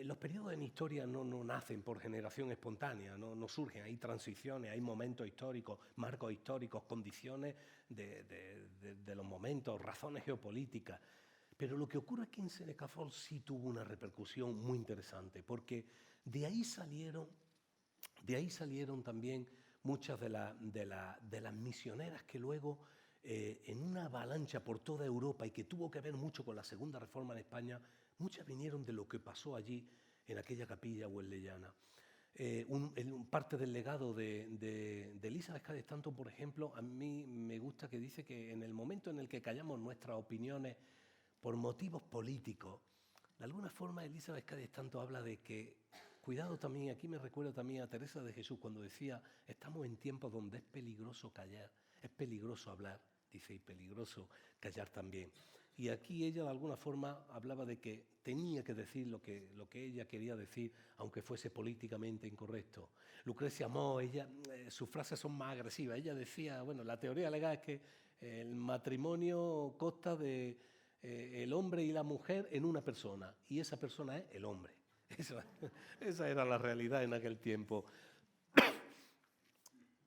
los periodos en historia no nacen por generación espontánea, no surgen, hay transiciones, hay momentos históricos, marcos históricos, condiciones de los momentos, razones geopolíticas. Pero lo que ocurre aquí en Seneca Falls sí tuvo una repercusión muy interesante, porque de ahí salieron también muchas de las misioneras que luego, en una avalancha por toda Europa, y que tuvo que ver mucho con la Segunda Reforma en España, muchas vinieron de lo que pasó allí en aquella capilla wesleyana. Parte del legado de Elizabeth Cady Stanton, por ejemplo, a mí me gusta que dice que en el momento en el que callamos nuestras opiniones por motivos políticos, de alguna forma Elizabeth Cady Stanton habla de que, cuidado también, aquí me recuerda también a Teresa de Jesús cuando decía, estamos en tiempos donde es peligroso callar, es peligroso hablar, dice, y peligroso callar también. Y aquí ella de alguna forma hablaba de que tenía que decir lo que ella quería decir, aunque fuese políticamente incorrecto. Lucrecia Mott, sus frases son más agresivas. Ella decía, bueno, la teoría legal es que el matrimonio consta de el hombre y la mujer en una persona, y esa persona es el hombre. Esa era la realidad en aquel tiempo.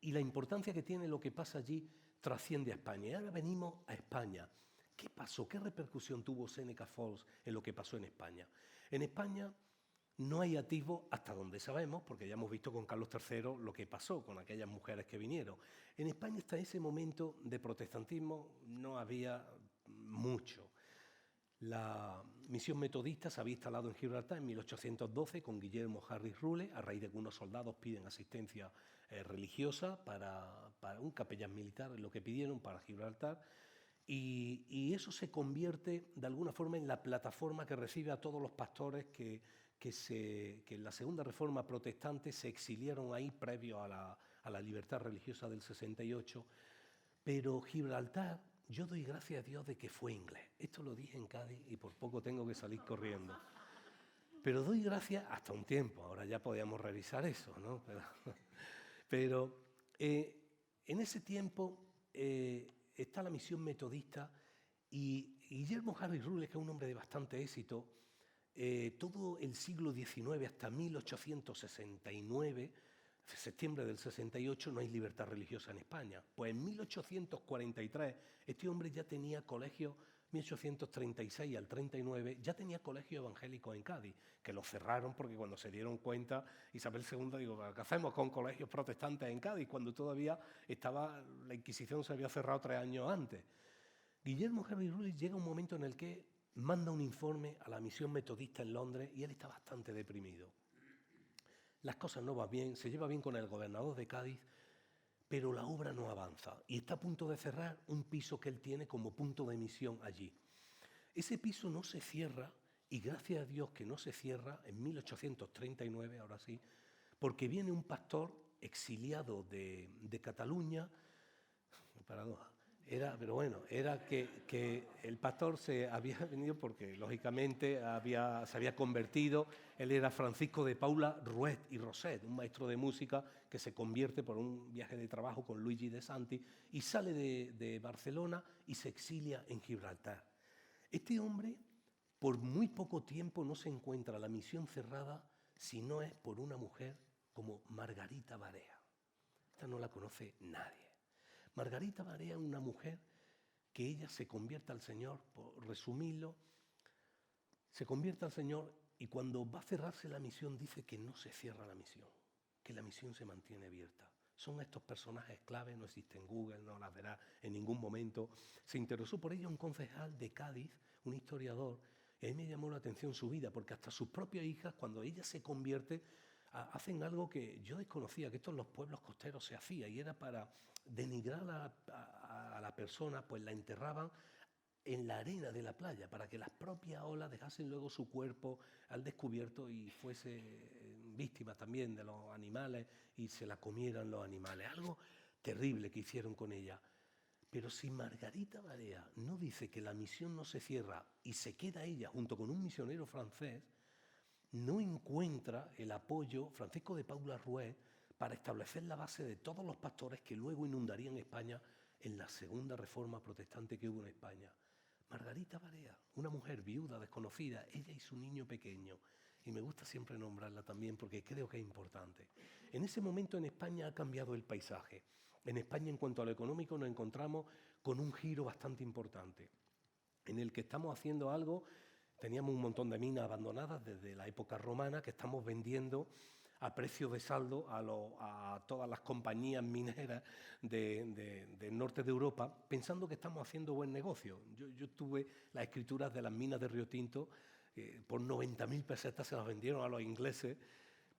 Y la importancia que tiene lo que pasa allí trasciende a España. Y ahora venimos a España. ¿Qué pasó? ¿Qué repercusión tuvo Seneca Falls en lo que pasó en España? En España no hay atisbo, hasta donde sabemos, porque ya hemos visto con Carlos III lo que pasó con aquellas mujeres que vinieron. En España, hasta ese momento de protestantismo, no había mucho. La misión metodista se había instalado en Gibraltar en 1812 con Guillermo Harris Rule, a raíz de que unos soldados piden asistencia religiosa para un capellán militar, lo que pidieron para Gibraltar. Y eso se convierte de alguna forma en la plataforma que recibe a todos los pastores que en la Segunda Reforma protestante se exiliaron ahí previo a la libertad religiosa del 68. Pero Gibraltar, yo doy gracias a Dios de que fue inglés. Esto lo dije en Cádiz y por poco tengo que salir corriendo. Pero doy gracias hasta un tiempo, ahora ya podíamos revisar eso, ¿no? Pero en ese tiempo está la misión metodista, y Guillermo Harris Rule, que es un hombre de bastante éxito, todo el siglo XIX hasta 1869, septiembre del 68, no hay libertad religiosa en España. Pues en 1843 este hombre ya tenía colegio, 1836 al 39, ya tenía colegio evangélico en Cádiz, que lo cerraron porque cuando se dieron cuenta, Isabel II dijo, ¿qué hacemos con colegios protestantes en Cádiz? Cuando todavía la Inquisición se había cerrado 3 años antes. Guillermo Harris Rule llega un momento en el que manda un informe a la misión metodista en Londres y él está bastante deprimido. Las cosas no van bien, se lleva bien con el gobernador de Cádiz, pero la obra no avanza y está a punto de cerrar un piso que él tiene como punto de misión allí. Ese piso no se cierra, y gracias a Dios que no se cierra, en 1839, ahora sí, porque viene un pastor exiliado de Cataluña, paradoja, pero bueno, era que el pastor se había venido porque, lógicamente, se había convertido. Él era Francisco de Paula Ruet y Roset, un maestro de música que se convierte por un viaje de trabajo con Luigi de Santi y sale de Barcelona y se exilia en Gibraltar. Este hombre, por muy poco tiempo, no se encuentra la misión cerrada si no es por una mujer como Margarita Barea. Esta no la conoce nadie. Margarita Barea es una mujer que ella se convierte al Señor, por resumirlo, se convierte al Señor y cuando va a cerrarse la misión dice que no se cierra la misión, que la misión se mantiene abierta. Son estos personajes claves, no existe en Google, no las verá en ningún momento. Se interesó por ella un concejal de Cádiz, un historiador, y a mí me llamó la atención su vida, porque hasta sus propias hijas, cuando ella se convierte, hacen algo que yo desconocía, que esto en los pueblos costeros se hacía, y era para denigrar a la persona, pues la enterraban en la arena de la playa, para que las propias olas dejasen luego su cuerpo al descubierto y fuese víctima también de los animales y se la comieran los animales. Algo terrible que hicieron con ella. Pero si Margarita Barea no dice que la misión no se cierra y se queda ella junto con un misionero francés, no encuentra el apoyo Francisco de Paula Ruet para establecer la base de todos los pastores que luego inundarían España en la segunda reforma protestante que hubo en España. Margarita Barea, una mujer viuda, desconocida, ella y su niño pequeño. Y me gusta siempre nombrarla también porque creo que es importante. En ese momento en España ha cambiado el paisaje. En España, en cuanto a lo económico, nos encontramos con un giro bastante importante, en el que estamos haciendo algo. Teníamos un montón de minas abandonadas desde la época romana que estamos vendiendo a precio de saldo a todas las compañías mineras del norte de Europa, pensando que estamos haciendo buen negocio. Yo tuve las escrituras de las minas de Río Tinto, por 90.000 pesetas se las vendieron a los ingleses,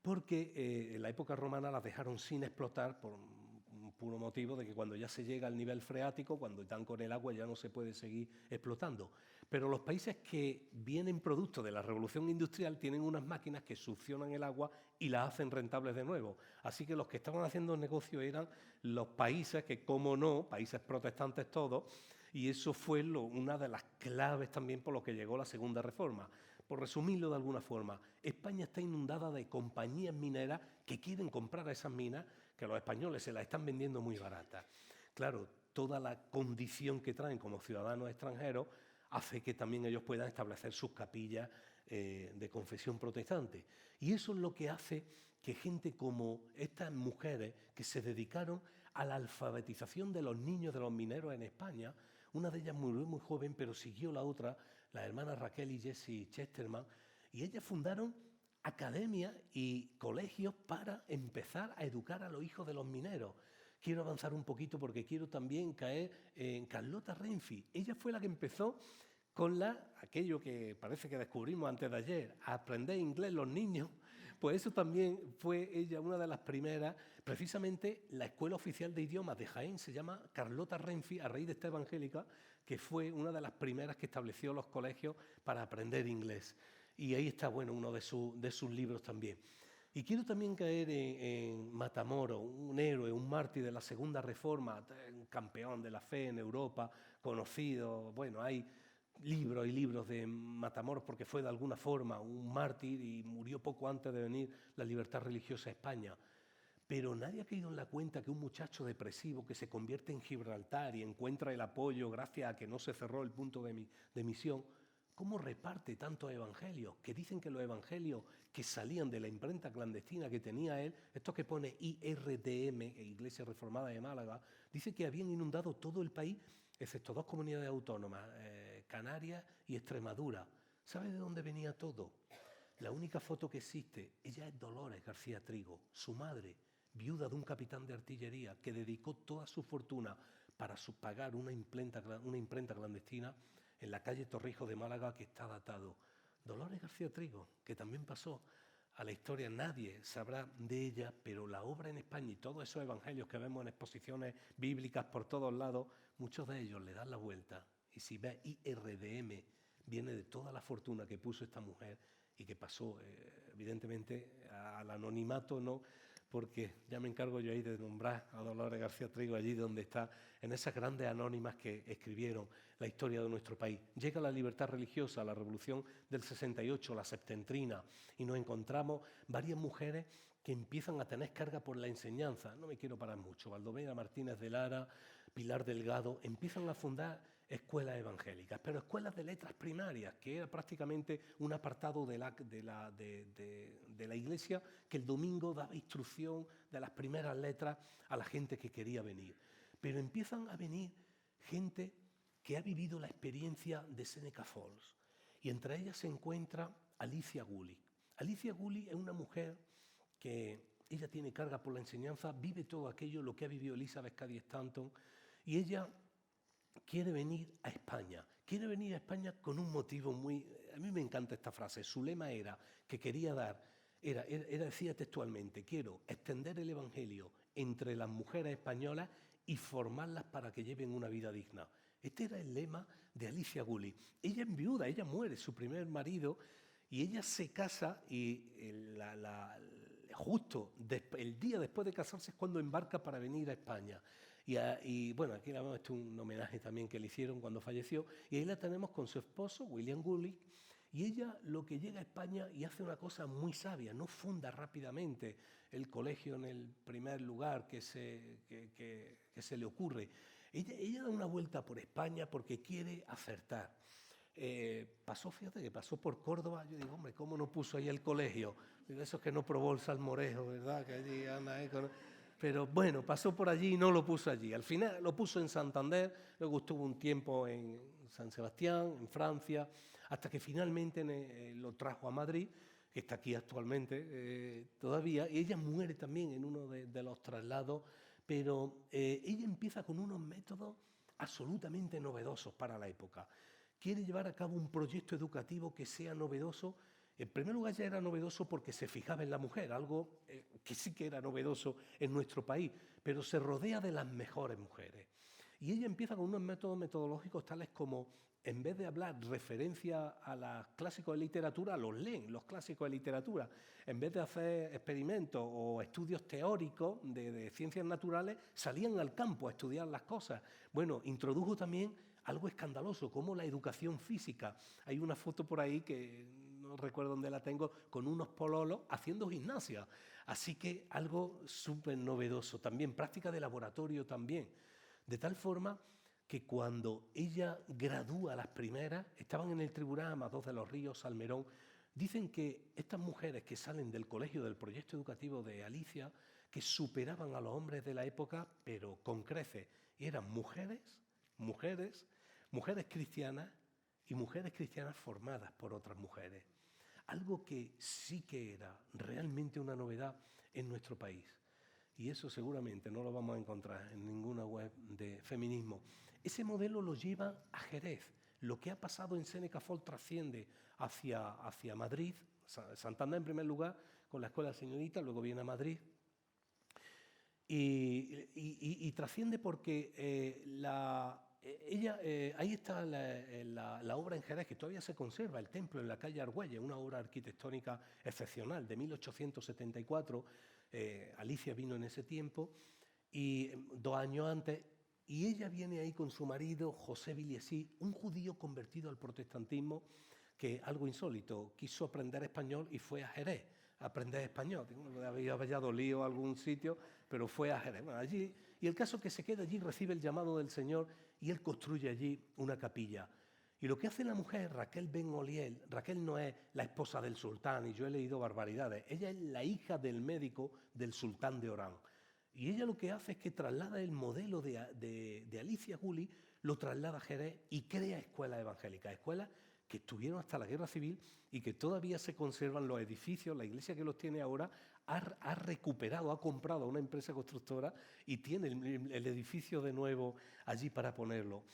porque en la época romana las dejaron sin explotar por un puro motivo de que cuando ya se llega al nivel freático, cuando están con el agua ya no se puede seguir explotando. Pero los países que vienen producto de la revolución industrial tienen unas máquinas que succionan el agua y la hacen rentables de nuevo. Así que los que estaban haciendo negocio eran los países que, como no, países protestantes todos, y eso fue una de las claves también por lo que llegó la segunda reforma. Por resumirlo de alguna forma, España está inundada de compañías mineras que quieren comprar a esas minas, que los españoles se las están vendiendo muy baratas. Claro, toda la condición que traen como ciudadanos extranjeros hace que también ellos puedan establecer sus capillas de confesión protestante. Y eso es lo que hace que gente como estas mujeres que se dedicaron a la alfabetización de los niños de los mineros en España, una de ellas murió muy joven, pero siguió la otra, las hermanas Raquel y Jessie Chesterman, y ellas fundaron academias y colegios para empezar a educar a los hijos de los mineros. Quiero avanzar un poquito porque quiero también caer en Carlota Renfi. Ella fue la que empezó con aquello que parece que descubrimos antes de ayer, a aprender inglés los niños. Pues eso también fue ella una de las primeras. Precisamente la Escuela Oficial de Idiomas de Jaén se llama Carlota Renfi, a raíz de esta evangélica, que fue una de las primeras que estableció los colegios para aprender inglés. Y ahí está, bueno, uno de sus libros también. Y quiero también caer en Matamoros, un héroe, un mártir de la Segunda Reforma, un campeón de la fe en Europa, conocido. Bueno, hay libros y libros de Matamoros porque fue de alguna forma un mártir y murió poco antes de venir la libertad religiosa a España. Pero nadie ha caído en la cuenta que un muchacho depresivo que se convierte en Gibraltar y encuentra el apoyo gracias a que no se cerró el punto de misión, ¿cómo reparte tantos evangelios? Que dicen que los evangelios que salían de la imprenta clandestina que tenía él, esto que pone IRTM, Iglesia Reformada de Málaga, dice que habían inundado todo el país, excepto 2 comunidades autónomas, Canarias y Extremadura. ¿Sabe de dónde venía todo? La única foto que existe, ella es Dolores García Trigo, su madre, viuda de un capitán de artillería que dedicó toda su fortuna para pagar una imprenta clandestina, en la calle Torrijos de Málaga, que está datado. Dolores García Trigo, que también pasó a la historia, nadie sabrá de ella, pero la obra en España y todos esos evangelios que vemos en exposiciones bíblicas por todos lados, muchos de ellos le dan la vuelta. Y si ves IRDM, viene de toda la fortuna que puso esta mujer y que pasó, evidentemente, al anonimato, ¿no? Porque ya me encargo yo ahí de nombrar a Dolores García Trigo allí donde está, en esas grandes anónimas que escribieron la historia de nuestro país. Llega la libertad religiosa, la revolución del 68, la septentrina, y nos encontramos varias mujeres que empiezan a tener carga por la enseñanza. No me quiero parar mucho. Baldomera Martínez de Lara, Pilar Delgado, empiezan a fundar escuelas evangélicas, pero escuelas de letras primarias, que era prácticamente un apartado de la Iglesia que el domingo daba instrucción de las primeras letras a la gente que quería venir. Pero empiezan a venir gente que ha vivido la experiencia de Seneca Falls, y entre ellas se encuentra Alicia Gully. Alicia Gully es una mujer que ella tiene carga por la enseñanza, vive todo aquello, lo que ha vivido Elizabeth Cady Stanton, y ella quiere venir a España. Quiere venir a España con un motivo muy... A mí me encanta esta frase. Su lema era que quería dar, decía textualmente, quiero extender el evangelio entre las mujeres españolas y formarlas para que lleven una vida digna. Este era el lema de Alicia Gully. Ella es viuda, ella muere, su primer marido, y ella se casa y justo el día después de casarse es cuando embarca para venir a España. Y bueno, aquí la vemos, esto es un homenaje también que le hicieron cuando falleció, y ahí la tenemos con su esposo, William Gully, y ella lo que llega a España y hace una cosa muy sabia, no funda rápidamente el colegio en el primer lugar que se le ocurre. Ella da una vuelta por España porque quiere acertar. Fíjate que pasó por Córdoba. Yo digo, hombre, ¿cómo no puso ahí el colegio? Digo, eso es que no probó el salmorejo, ¿verdad? Que allí anda ahí con... Pero bueno, pasó por allí y no lo puso allí. Al final lo puso en Santander, luego estuvo un tiempo en San Sebastián, en Francia, hasta que finalmente lo trajo a Madrid, que está aquí actualmente todavía, y ella muere también en uno de los traslados, pero ella empieza con unos métodos absolutamente novedosos para la época. Quiere llevar a cabo un proyecto educativo que sea novedoso. En primer lugar, ya era novedoso porque se fijaba en la mujer, algo que sí que era novedoso en nuestro país, pero se rodea de las mejores mujeres. Y ella empieza con unos métodos metodológicos tales como, en vez de hablar referencia a los clásicos de literatura, los leen, los clásicos de literatura. En vez de hacer experimentos o estudios teóricos de ciencias naturales, salían al campo a estudiar las cosas. Bueno, introdujo también algo escandaloso, como la educación física. Hay una foto por ahí que no recuerdo dónde la tengo, con unos pololos haciendo gimnasia. Así que algo súper novedoso también, práctica de laboratorio también. De tal forma que cuando ella gradúa las primeras, estaban en el tribunal Amador de los Ríos, Salmerón. Dicen que estas mujeres que salen del colegio del proyecto educativo de Alicia, que superaban a los hombres de la época, pero con creces, y eran mujeres cristianas y mujeres cristianas formadas por otras mujeres. Algo que sí que era realmente una novedad en nuestro país. Y eso seguramente no lo vamos a encontrar en ninguna web de feminismo. Ese modelo lo lleva a Jerez. Lo que ha pasado en Seneca Falls trasciende hacia Madrid, Santander en primer lugar, con la Escuela de Señoritas, luego viene a Madrid. Y trasciende porque ahí está la obra en Jerez, que todavía se conserva, el templo en la calle Argüelles, una obra arquitectónica excepcional de 1874. Alicia vino en ese tiempo, y 2 años antes, y ella viene ahí con su marido, José Biliesí, un judío convertido al protestantismo, que algo insólito, quiso aprender español y fue a Jerez a aprender español. Había Valladolid o algún sitio, pero fue a Jerez. Bueno, allí, y el caso es que se queda allí, recibe el llamado del Señor y él construye allí una capilla. Y lo que hace la mujer, Raquel Ben Oliel, Raquel no es la esposa del sultán, y yo he leído barbaridades, ella es la hija del médico del sultán de Orán. Y ella lo que hace es que traslada el modelo de Alicia Gully, lo traslada a Jerez y crea escuelas evangélicas, escuelas que estuvieron hasta la Guerra Civil y que todavía se conservan los edificios. La iglesia que los tiene ahora ha recuperado, ha comprado a una empresa constructora y tiene el edificio de nuevo allí para ponerlo.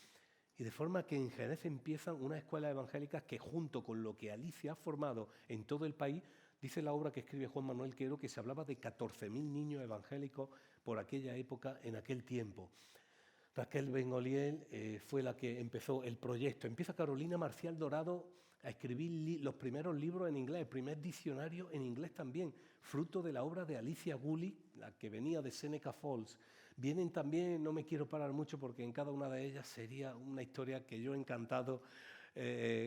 Y de forma que en Jerez empiezan unas escuelas evangélicas que, junto con lo que Alicia ha formado en todo el país, dice la obra que escribe Juan Manuel Quero que se hablaba de 14.000 niños evangélicos por aquella época, en aquel tiempo. Raquel Bengoliel fue la que empezó el proyecto. Empieza Carolina Marcial Dorado a escribir los primeros libros en inglés, el primer diccionario en inglés también, fruto de la obra de Alicia Gulick, la que venía de Seneca Falls. Vienen también, no me quiero parar mucho porque en cada una de ellas sería una historia que yo encantado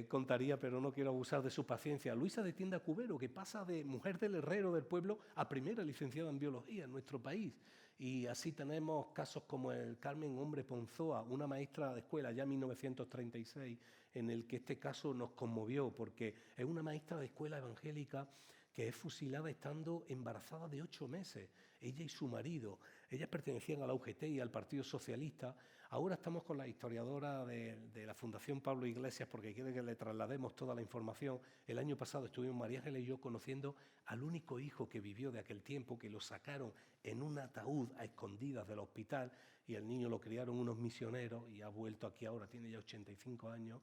contaría, pero no quiero abusar de su paciencia. Luisa de Tienda Cubero, que pasa de mujer del herrero del pueblo a primera licenciada en biología en nuestro país. Y así tenemos casos como el Carmen Hombre Ponzoa, una maestra de escuela ya en 1936, en el que este caso nos conmovió, porque es una maestra de escuela evangélica que es fusilada estando embarazada de 8 meses, ella y su marido. Ellas pertenecían a la UGT y al Partido Socialista. Ahora estamos con la historiadora de la Fundación Pablo Iglesias porque quiere que le traslademos toda la información. El año pasado estuvimos María Ángeles y yo conociendo al único hijo que vivió de aquel tiempo, que lo sacaron en un ataúd a escondidas del hospital y el niño lo criaron unos misioneros y ha vuelto aquí ahora, tiene ya 85 años.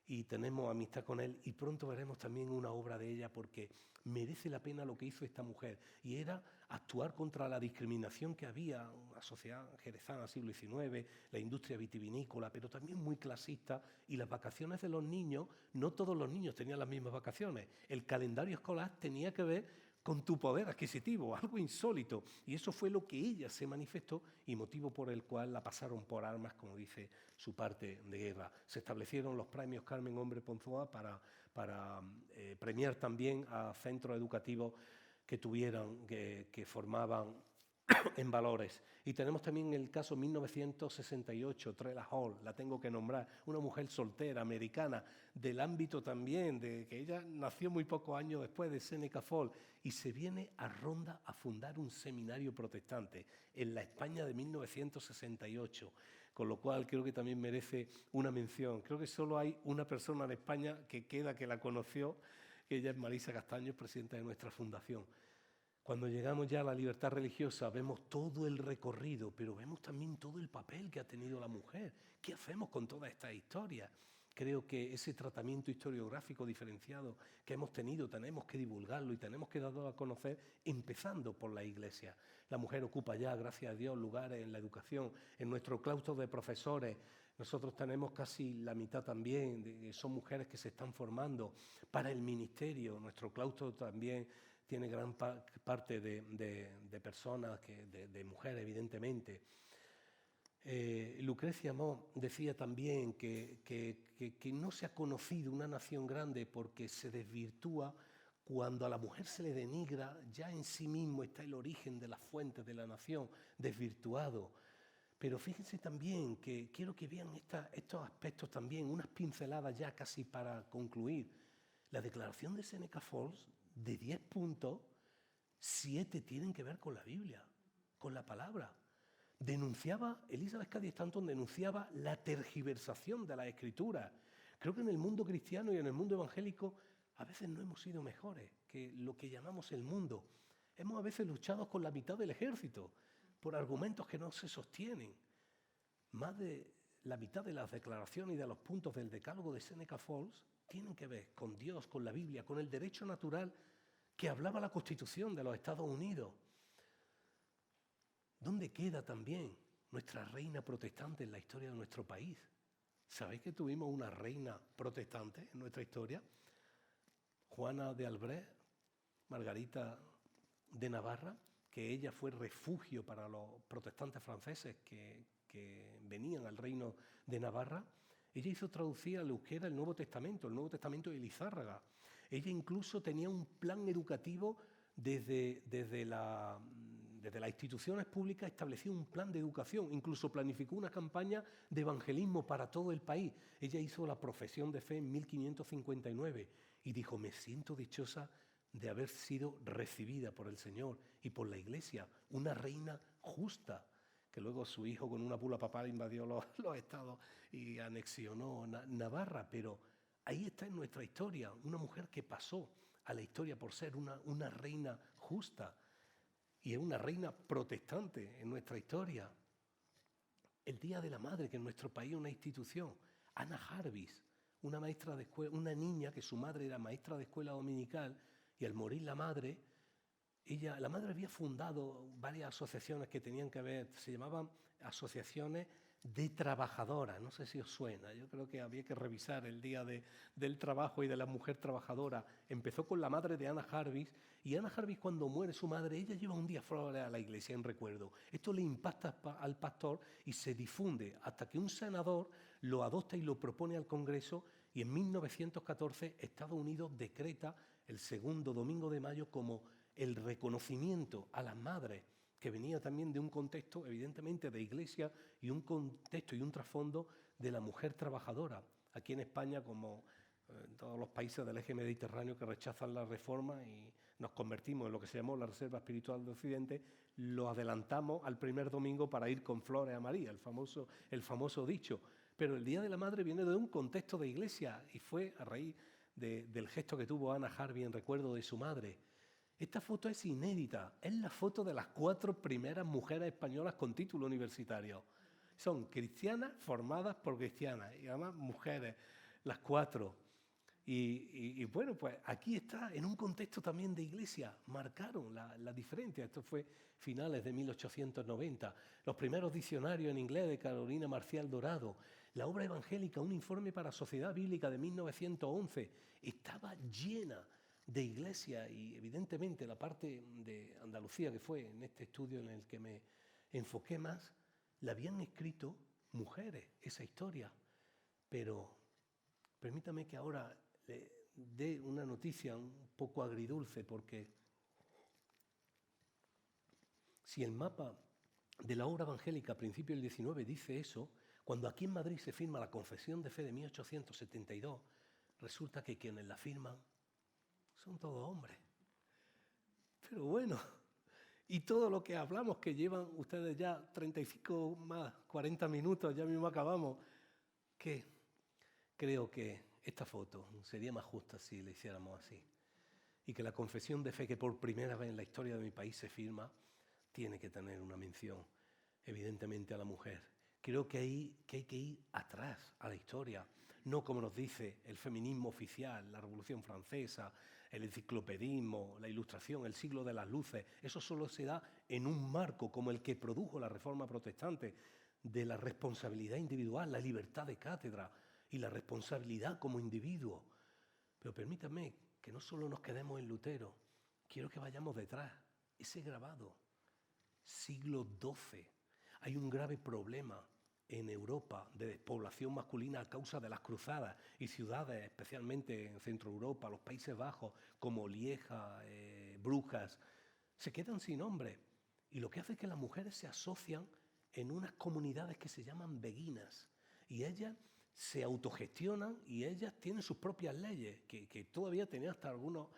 Y tenemos amistad con él y pronto veremos también una obra de ella porque merece la pena lo que hizo esta mujer y era actuar contra la discriminación que había en la sociedad jerezana siglo XIX, la industria vitivinícola, pero también muy clasista, y las vacaciones de los niños, no todos los niños tenían las mismas vacaciones, el calendario escolar tenía que ver con tu poder adquisitivo, algo insólito, y eso fue lo que ella se manifestó y motivo por el cual la pasaron por armas, como dice su parte de guerra. Se establecieron los premios Carmen Hombre Ponzoa para premiar también a centros educativos que formaban en valores. Y tenemos también el caso 1968, Trela Hall, la tengo que nombrar, una mujer soltera, americana, del ámbito también, de que ella nació muy pocos años después de Seneca Falls, y se viene a Ronda a fundar un seminario protestante en la España de 1968, con lo cual creo que también merece una mención. Creo que solo hay una persona en España que queda que la conoció, que ella es Marisa Castaños, presidenta de nuestra fundación. Cuando llegamos ya a la libertad religiosa vemos todo el recorrido, pero vemos también todo el papel que ha tenido la mujer. ¿Qué hacemos con toda esta historia? Creo que ese tratamiento historiográfico diferenciado que hemos tenido tenemos que divulgarlo y tenemos que darlo a conocer empezando por la Iglesia. La mujer ocupa ya, gracias a Dios, lugares en la educación, en nuestro claustro de profesores. Nosotros tenemos casi la mitad también, son mujeres que se están formando para el ministerio. Nuestro claustro también tiene gran parte de personas, de mujeres, evidentemente. Lucrecia Mott decía también que no se ha conocido una nación grande porque se desvirtúa cuando a la mujer se le denigra, ya en sí mismo está el origen de las fuentes de la nación desvirtuado. Pero fíjense también que quiero que vean estos aspectos también, unas pinceladas ya casi para concluir. La declaración de Seneca Falls, de 10 puntos, 7 tienen que ver con la Biblia, con la palabra. Elizabeth Cady Stanton denunciaba la tergiversación de la Escritura. Creo que en el mundo cristiano y en el mundo evangélico a veces no hemos sido mejores que lo que llamamos el mundo. Hemos a veces luchado con la mitad del ejército por argumentos que no se sostienen. Más de la mitad de las declaraciones y de los puntos del decálogo de Seneca Falls tienen que ver con Dios, con la Biblia, con el derecho natural que hablaba la Constitución de los Estados Unidos. ¿Dónde queda también nuestra reina protestante en la historia de nuestro país? ¿Sabéis que tuvimos una reina protestante en nuestra historia? Juana de Albret, Margarita de Navarra, que ella fue refugio para los protestantes franceses que venían al reino de Navarra. Ella hizo traducir al euskera el Nuevo Testamento de Elizárraga. Ella incluso tenía un plan educativo desde las instituciones públicas, estableció un plan de educación, incluso planificó una campaña de evangelismo para todo el país. Ella hizo la profesión de fe en 1559 y dijo: me siento dichosa de haber sido recibida por el Señor y por la Iglesia, una reina justa, que luego su hijo con una bula papal invadió los estados y anexionó Navarra, pero ahí está en nuestra historia, una mujer que pasó a la historia por ser una reina justa y es una reina protestante en nuestra historia. El Día de la Madre, que en nuestro país es una institución, Anna Jarvis, una maestra de escuela, una niña que su madre era maestra de escuela dominical y al morir la madre había fundado varias asociaciones que tenían que ver, se llamaban asociaciones de trabajadoras, no sé si os suena, yo creo que había que revisar el Día del Trabajo y de la Mujer Trabajadora. Empezó con la madre de Anna Jarvis, y Anna Jarvis, cuando muere su madre, ella lleva un día flores a la iglesia en recuerdo. Esto le impacta al pastor y se difunde hasta que un senador lo adopta y lo propone al Congreso, y en 1914 Estados Unidos decreta el segundo domingo de mayo como el reconocimiento a las madres, que venía también de un contexto evidentemente de iglesia y un contexto y un trasfondo de la mujer trabajadora. Aquí en España, como en todos los países del eje mediterráneo que rechazan la reforma y nos convertimos en lo que se llamó la Reserva Espiritual de Occidente, lo adelantamos al primer domingo para ir con flores a María, el famoso dicho. Pero el Día de la Madre viene de un contexto de iglesia y fue a raíz del gesto que tuvo Anna Jarvis en recuerdo de su madre. Esta foto es inédita, es la foto de las 4 primeras mujeres españolas con título universitario. Son cristianas formadas por cristianas y además mujeres, las 4. Y bueno, pues aquí está, en un contexto también de iglesia, marcaron la diferencia. Esto fue finales de 1890. Los primeros diccionarios en inglés de Carolina Marcial Dorado. La obra evangélica, un informe para Sociedad Bíblica de 1911, estaba llena de iglesia, y evidentemente la parte de Andalucía, que fue en este estudio en el que me enfoqué más, la habían escrito mujeres, esa historia. Pero permítame que ahora le dé una noticia un poco agridulce, porque si el mapa de la obra evangélica a principios del XIX dice eso, cuando aquí en Madrid se firma la Confesión de Fe de 1872, resulta que quienes la firman son todos hombres. Pero bueno, y todo lo que hablamos, que llevan ustedes ya 35 más 40 minutos, ya mismo acabamos, que creo que esta foto sería más justa si la hiciéramos así. Y que la confesión de fe que por primera vez en la historia de mi país se firma, tiene que tener una mención, evidentemente, a la mujer. Creo que hay que ir atrás a la historia, no como nos dice el feminismo oficial, la Revolución Francesa, el enciclopedismo, la Ilustración, el siglo de las luces. Eso solo se da en un marco como el que produjo la Reforma Protestante, de la responsabilidad individual, la libertad de cátedra y la responsabilidad como individuo. Pero permítanme que no solo nos quedemos en Lutero, quiero que vayamos detrás. Ese grabado, siglo XII. Hay un grave problema en Europa de despoblación masculina a causa de las cruzadas, y ciudades, especialmente en Centro Europa, los Países Bajos, como Lieja, Brujas, se quedan sin hombres. Y lo que hace es que las mujeres se asocian en unas comunidades que se llaman beguinas, y ellas se autogestionan y ellas tienen sus propias leyes, que todavía tenían hasta unos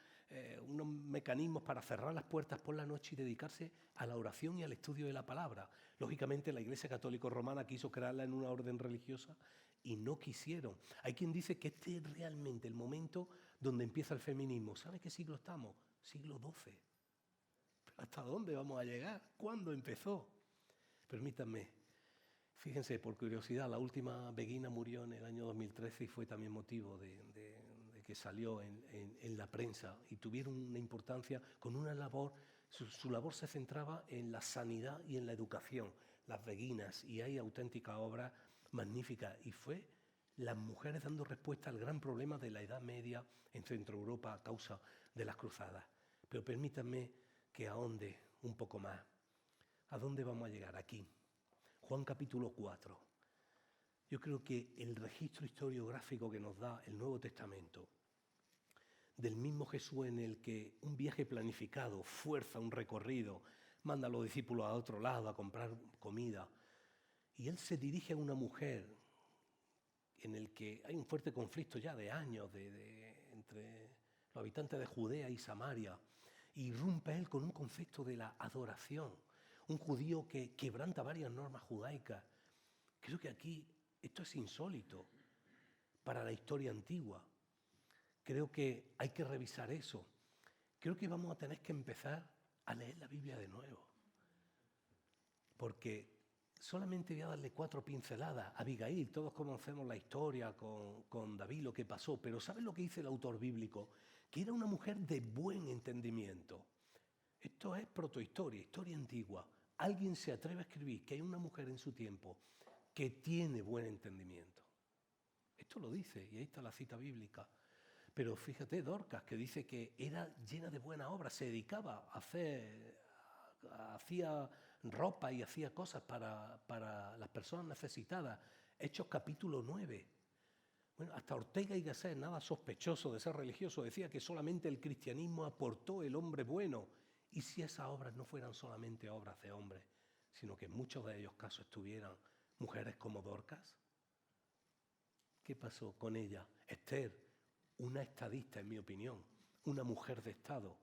mecanismos para cerrar las puertas por la noche y dedicarse a la oración y al estudio de la palabra. Lógicamente la Iglesia Católica Romana quiso crearla en una orden religiosa y no quisieron. Hay quien dice que este es realmente el momento donde empieza el feminismo. ¿Sabe qué siglo estamos? Siglo XII. ¿Hasta dónde vamos a llegar? ¿Cuándo empezó? Permítanme, fíjense, por curiosidad, la última beguina murió en el año 2013 y fue también motivo de que salió en la prensa, y tuvieron una importancia con una labor. Su labor se centraba en la sanidad y en la educación, las beguinas, y hay auténticas obras magníficas. Y fue las mujeres dando respuesta al gran problema de la Edad Media en Centro Europa a causa de las cruzadas. Pero permítanme que ahonde un poco más. ¿A dónde vamos a llegar? Aquí. Juan capítulo 4. Yo creo que el registro historiográfico que nos da el Nuevo Testamento, del mismo Jesús en el que un viaje planificado fuerza un recorrido, manda a los discípulos a otro lado a comprar comida, y él se dirige a una mujer en el que hay un fuerte conflicto ya de años entre los habitantes de Judea y Samaria, y irrumpe él con un concepto de la adoración, un judío que quebranta varias normas judaicas. Creo que aquí esto es insólito para la historia antigua. Creo que hay que revisar eso. Creo que vamos a tener que empezar a leer la Biblia de nuevo. Porque solamente voy a darle 4 pinceladas. Abigail, todos conocemos la historia con David, lo que pasó, pero ¿sabes lo que dice el autor bíblico? Que era una mujer de buen entendimiento. Esto es protohistoria, historia antigua. Alguien se atreve a escribir que hay una mujer en su tiempo que tiene buen entendimiento. Esto lo dice, y ahí está la cita bíblica. Pero fíjate, Dorcas, que dice que era llena de buena obra, se dedicaba a hacía ropa y hacía cosas para las personas necesitadas. Hechos capítulo 9. Bueno, hasta Ortega y Gasset, nada sospechoso de ser religioso, decía que solamente el cristianismo aportó el hombre bueno. Y si esas obras no fueran solamente obras de hombres, sino que en muchos de ellos casos estuvieran mujeres como Dorcas. ¿Qué pasó con ella? Esther, una estadista, en mi opinión, una mujer de Estado,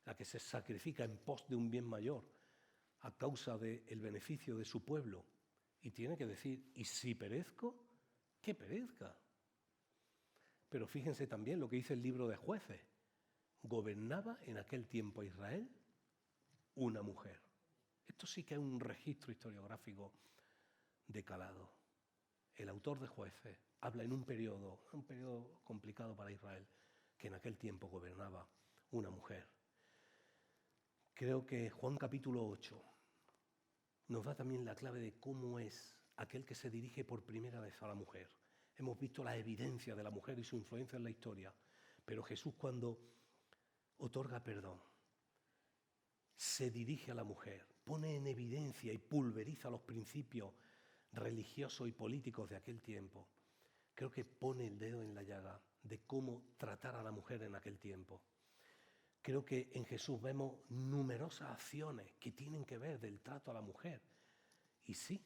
la que se sacrifica en pos de un bien mayor a causa del beneficio de su pueblo. Y tiene que decir, ¿y si perezco? ¡Que perezca! Pero fíjense también lo que dice el libro de Jueces. Gobernaba en aquel tiempo a Israel una mujer. Esto sí que es un registro historiográfico de calado. El autor de Jueces habla en un periodo complicado para Israel, que en aquel tiempo gobernaba una mujer. Creo que Juan capítulo 8 nos da también la clave de cómo es aquel que se dirige por primera vez a la mujer. Hemos visto la evidencia de la mujer y su influencia en la historia, pero Jesús, cuando otorga perdón, se dirige a la mujer, pone en evidencia y pulveriza los principios religiosos y políticos de aquel tiempo. Creo que pone el dedo en la llaga de cómo tratar a la mujer en aquel tiempo. Creo que en Jesús vemos numerosas acciones que tienen que ver del trato a la mujer. Y sí,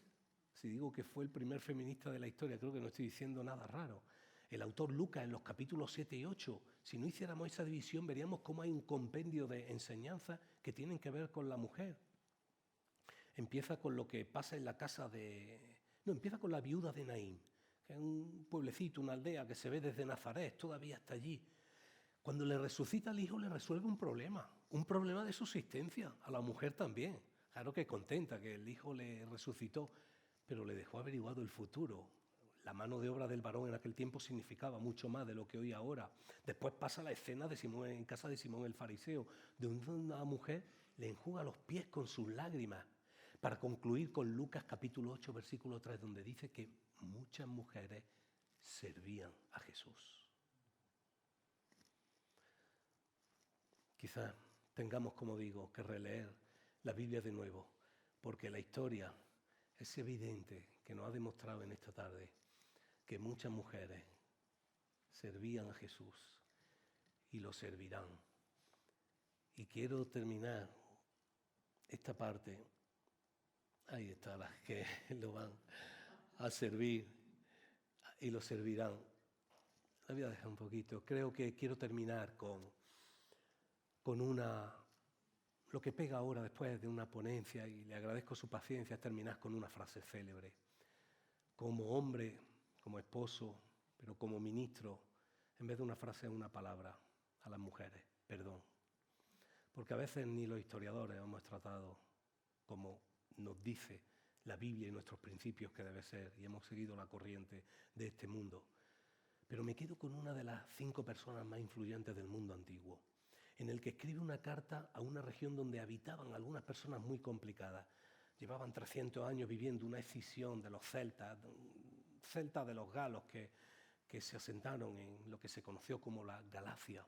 si digo que fue el primer feminista de la historia, creo que no estoy diciendo nada raro. El autor Lucas, en los capítulos 7 y 8, si no hiciéramos esa división, veríamos cómo hay un compendio de enseñanzas que tienen que ver con la mujer. Empieza con lo que pasa en la casa empieza con la viuda de Naín, que es un pueblecito, una aldea que se ve desde Nazaret, todavía está allí. Cuando le resucita al hijo, le resuelve un problema de subsistencia, a la mujer también. Claro que contenta que el hijo le resucitó, pero le dejó averiguado el futuro. La mano de obra del varón en aquel tiempo significaba mucho más de lo que hoy ahora. Después pasa la escena de Simón, en casa de Simón el fariseo, donde una mujer le enjuga los pies con sus lágrimas, para concluir con Lucas capítulo 8, versículo 3, donde dice que muchas mujeres servían a Jesús. Quizás tengamos, como digo, que releer la Biblia de nuevo, porque la historia es evidente que nos ha demostrado en esta tarde que muchas mujeres servían a Jesús y lo servirán. Y quiero terminar esta parte. Ahí están las que lo van a servir y lo servirán. La voy a dejar un poquito. Creo que quiero terminar con lo que pega ahora después de una ponencia, y le agradezco su paciencia, es terminar con una frase célebre. Como hombre, como esposo, pero como ministro, en vez de una frase, una palabra a las mujeres: perdón. Porque a veces ni los historiadores hemos tratado como nos dice la Biblia y nuestros principios que debe ser, y hemos seguido la corriente de este mundo. Pero me quedo con una de las 5 personas más influyentes del mundo antiguo, en el que escribe una carta a una región donde habitaban algunas personas muy complicadas. Llevaban 300 años viviendo una escisión de los celtas de los galos que se asentaron en lo que se conoció como la Galacia.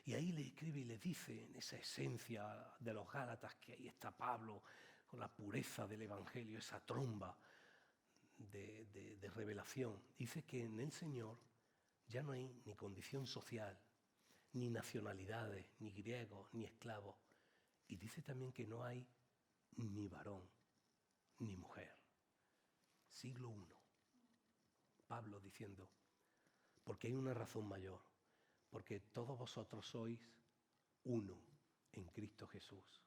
Y ahí le escribe y le dice, en esa esencia de los Gálatas, que ahí está Pablo, con la pureza del Evangelio, esa tromba de revelación. Dice que en el Señor ya no hay ni condición social, ni nacionalidades, ni griegos, ni esclavos. Y dice también que no hay ni varón, ni mujer. Siglo I. Pablo diciendo, porque hay una razón mayor, porque todos vosotros sois uno en Cristo Jesús.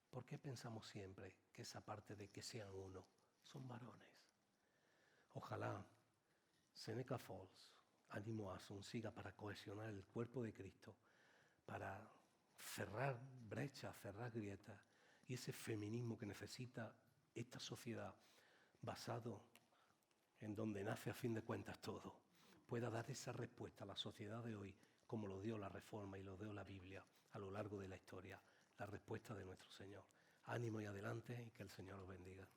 ¿Por qué pensamos siempre que esa parte de que sean uno son varones? Ojalá Seneca Falls, Ánimo Asun, siga para cohesionar el cuerpo de Cristo, para cerrar brechas, cerrar grietas, y ese feminismo que necesita esta sociedad, basado en donde nace a fin de cuentas todo, pueda dar esa respuesta a la sociedad de hoy, como lo dio la Reforma y lo dio la Biblia a lo largo de la historia, la respuesta de nuestro Señor. Ánimo y adelante, y que el Señor os bendiga.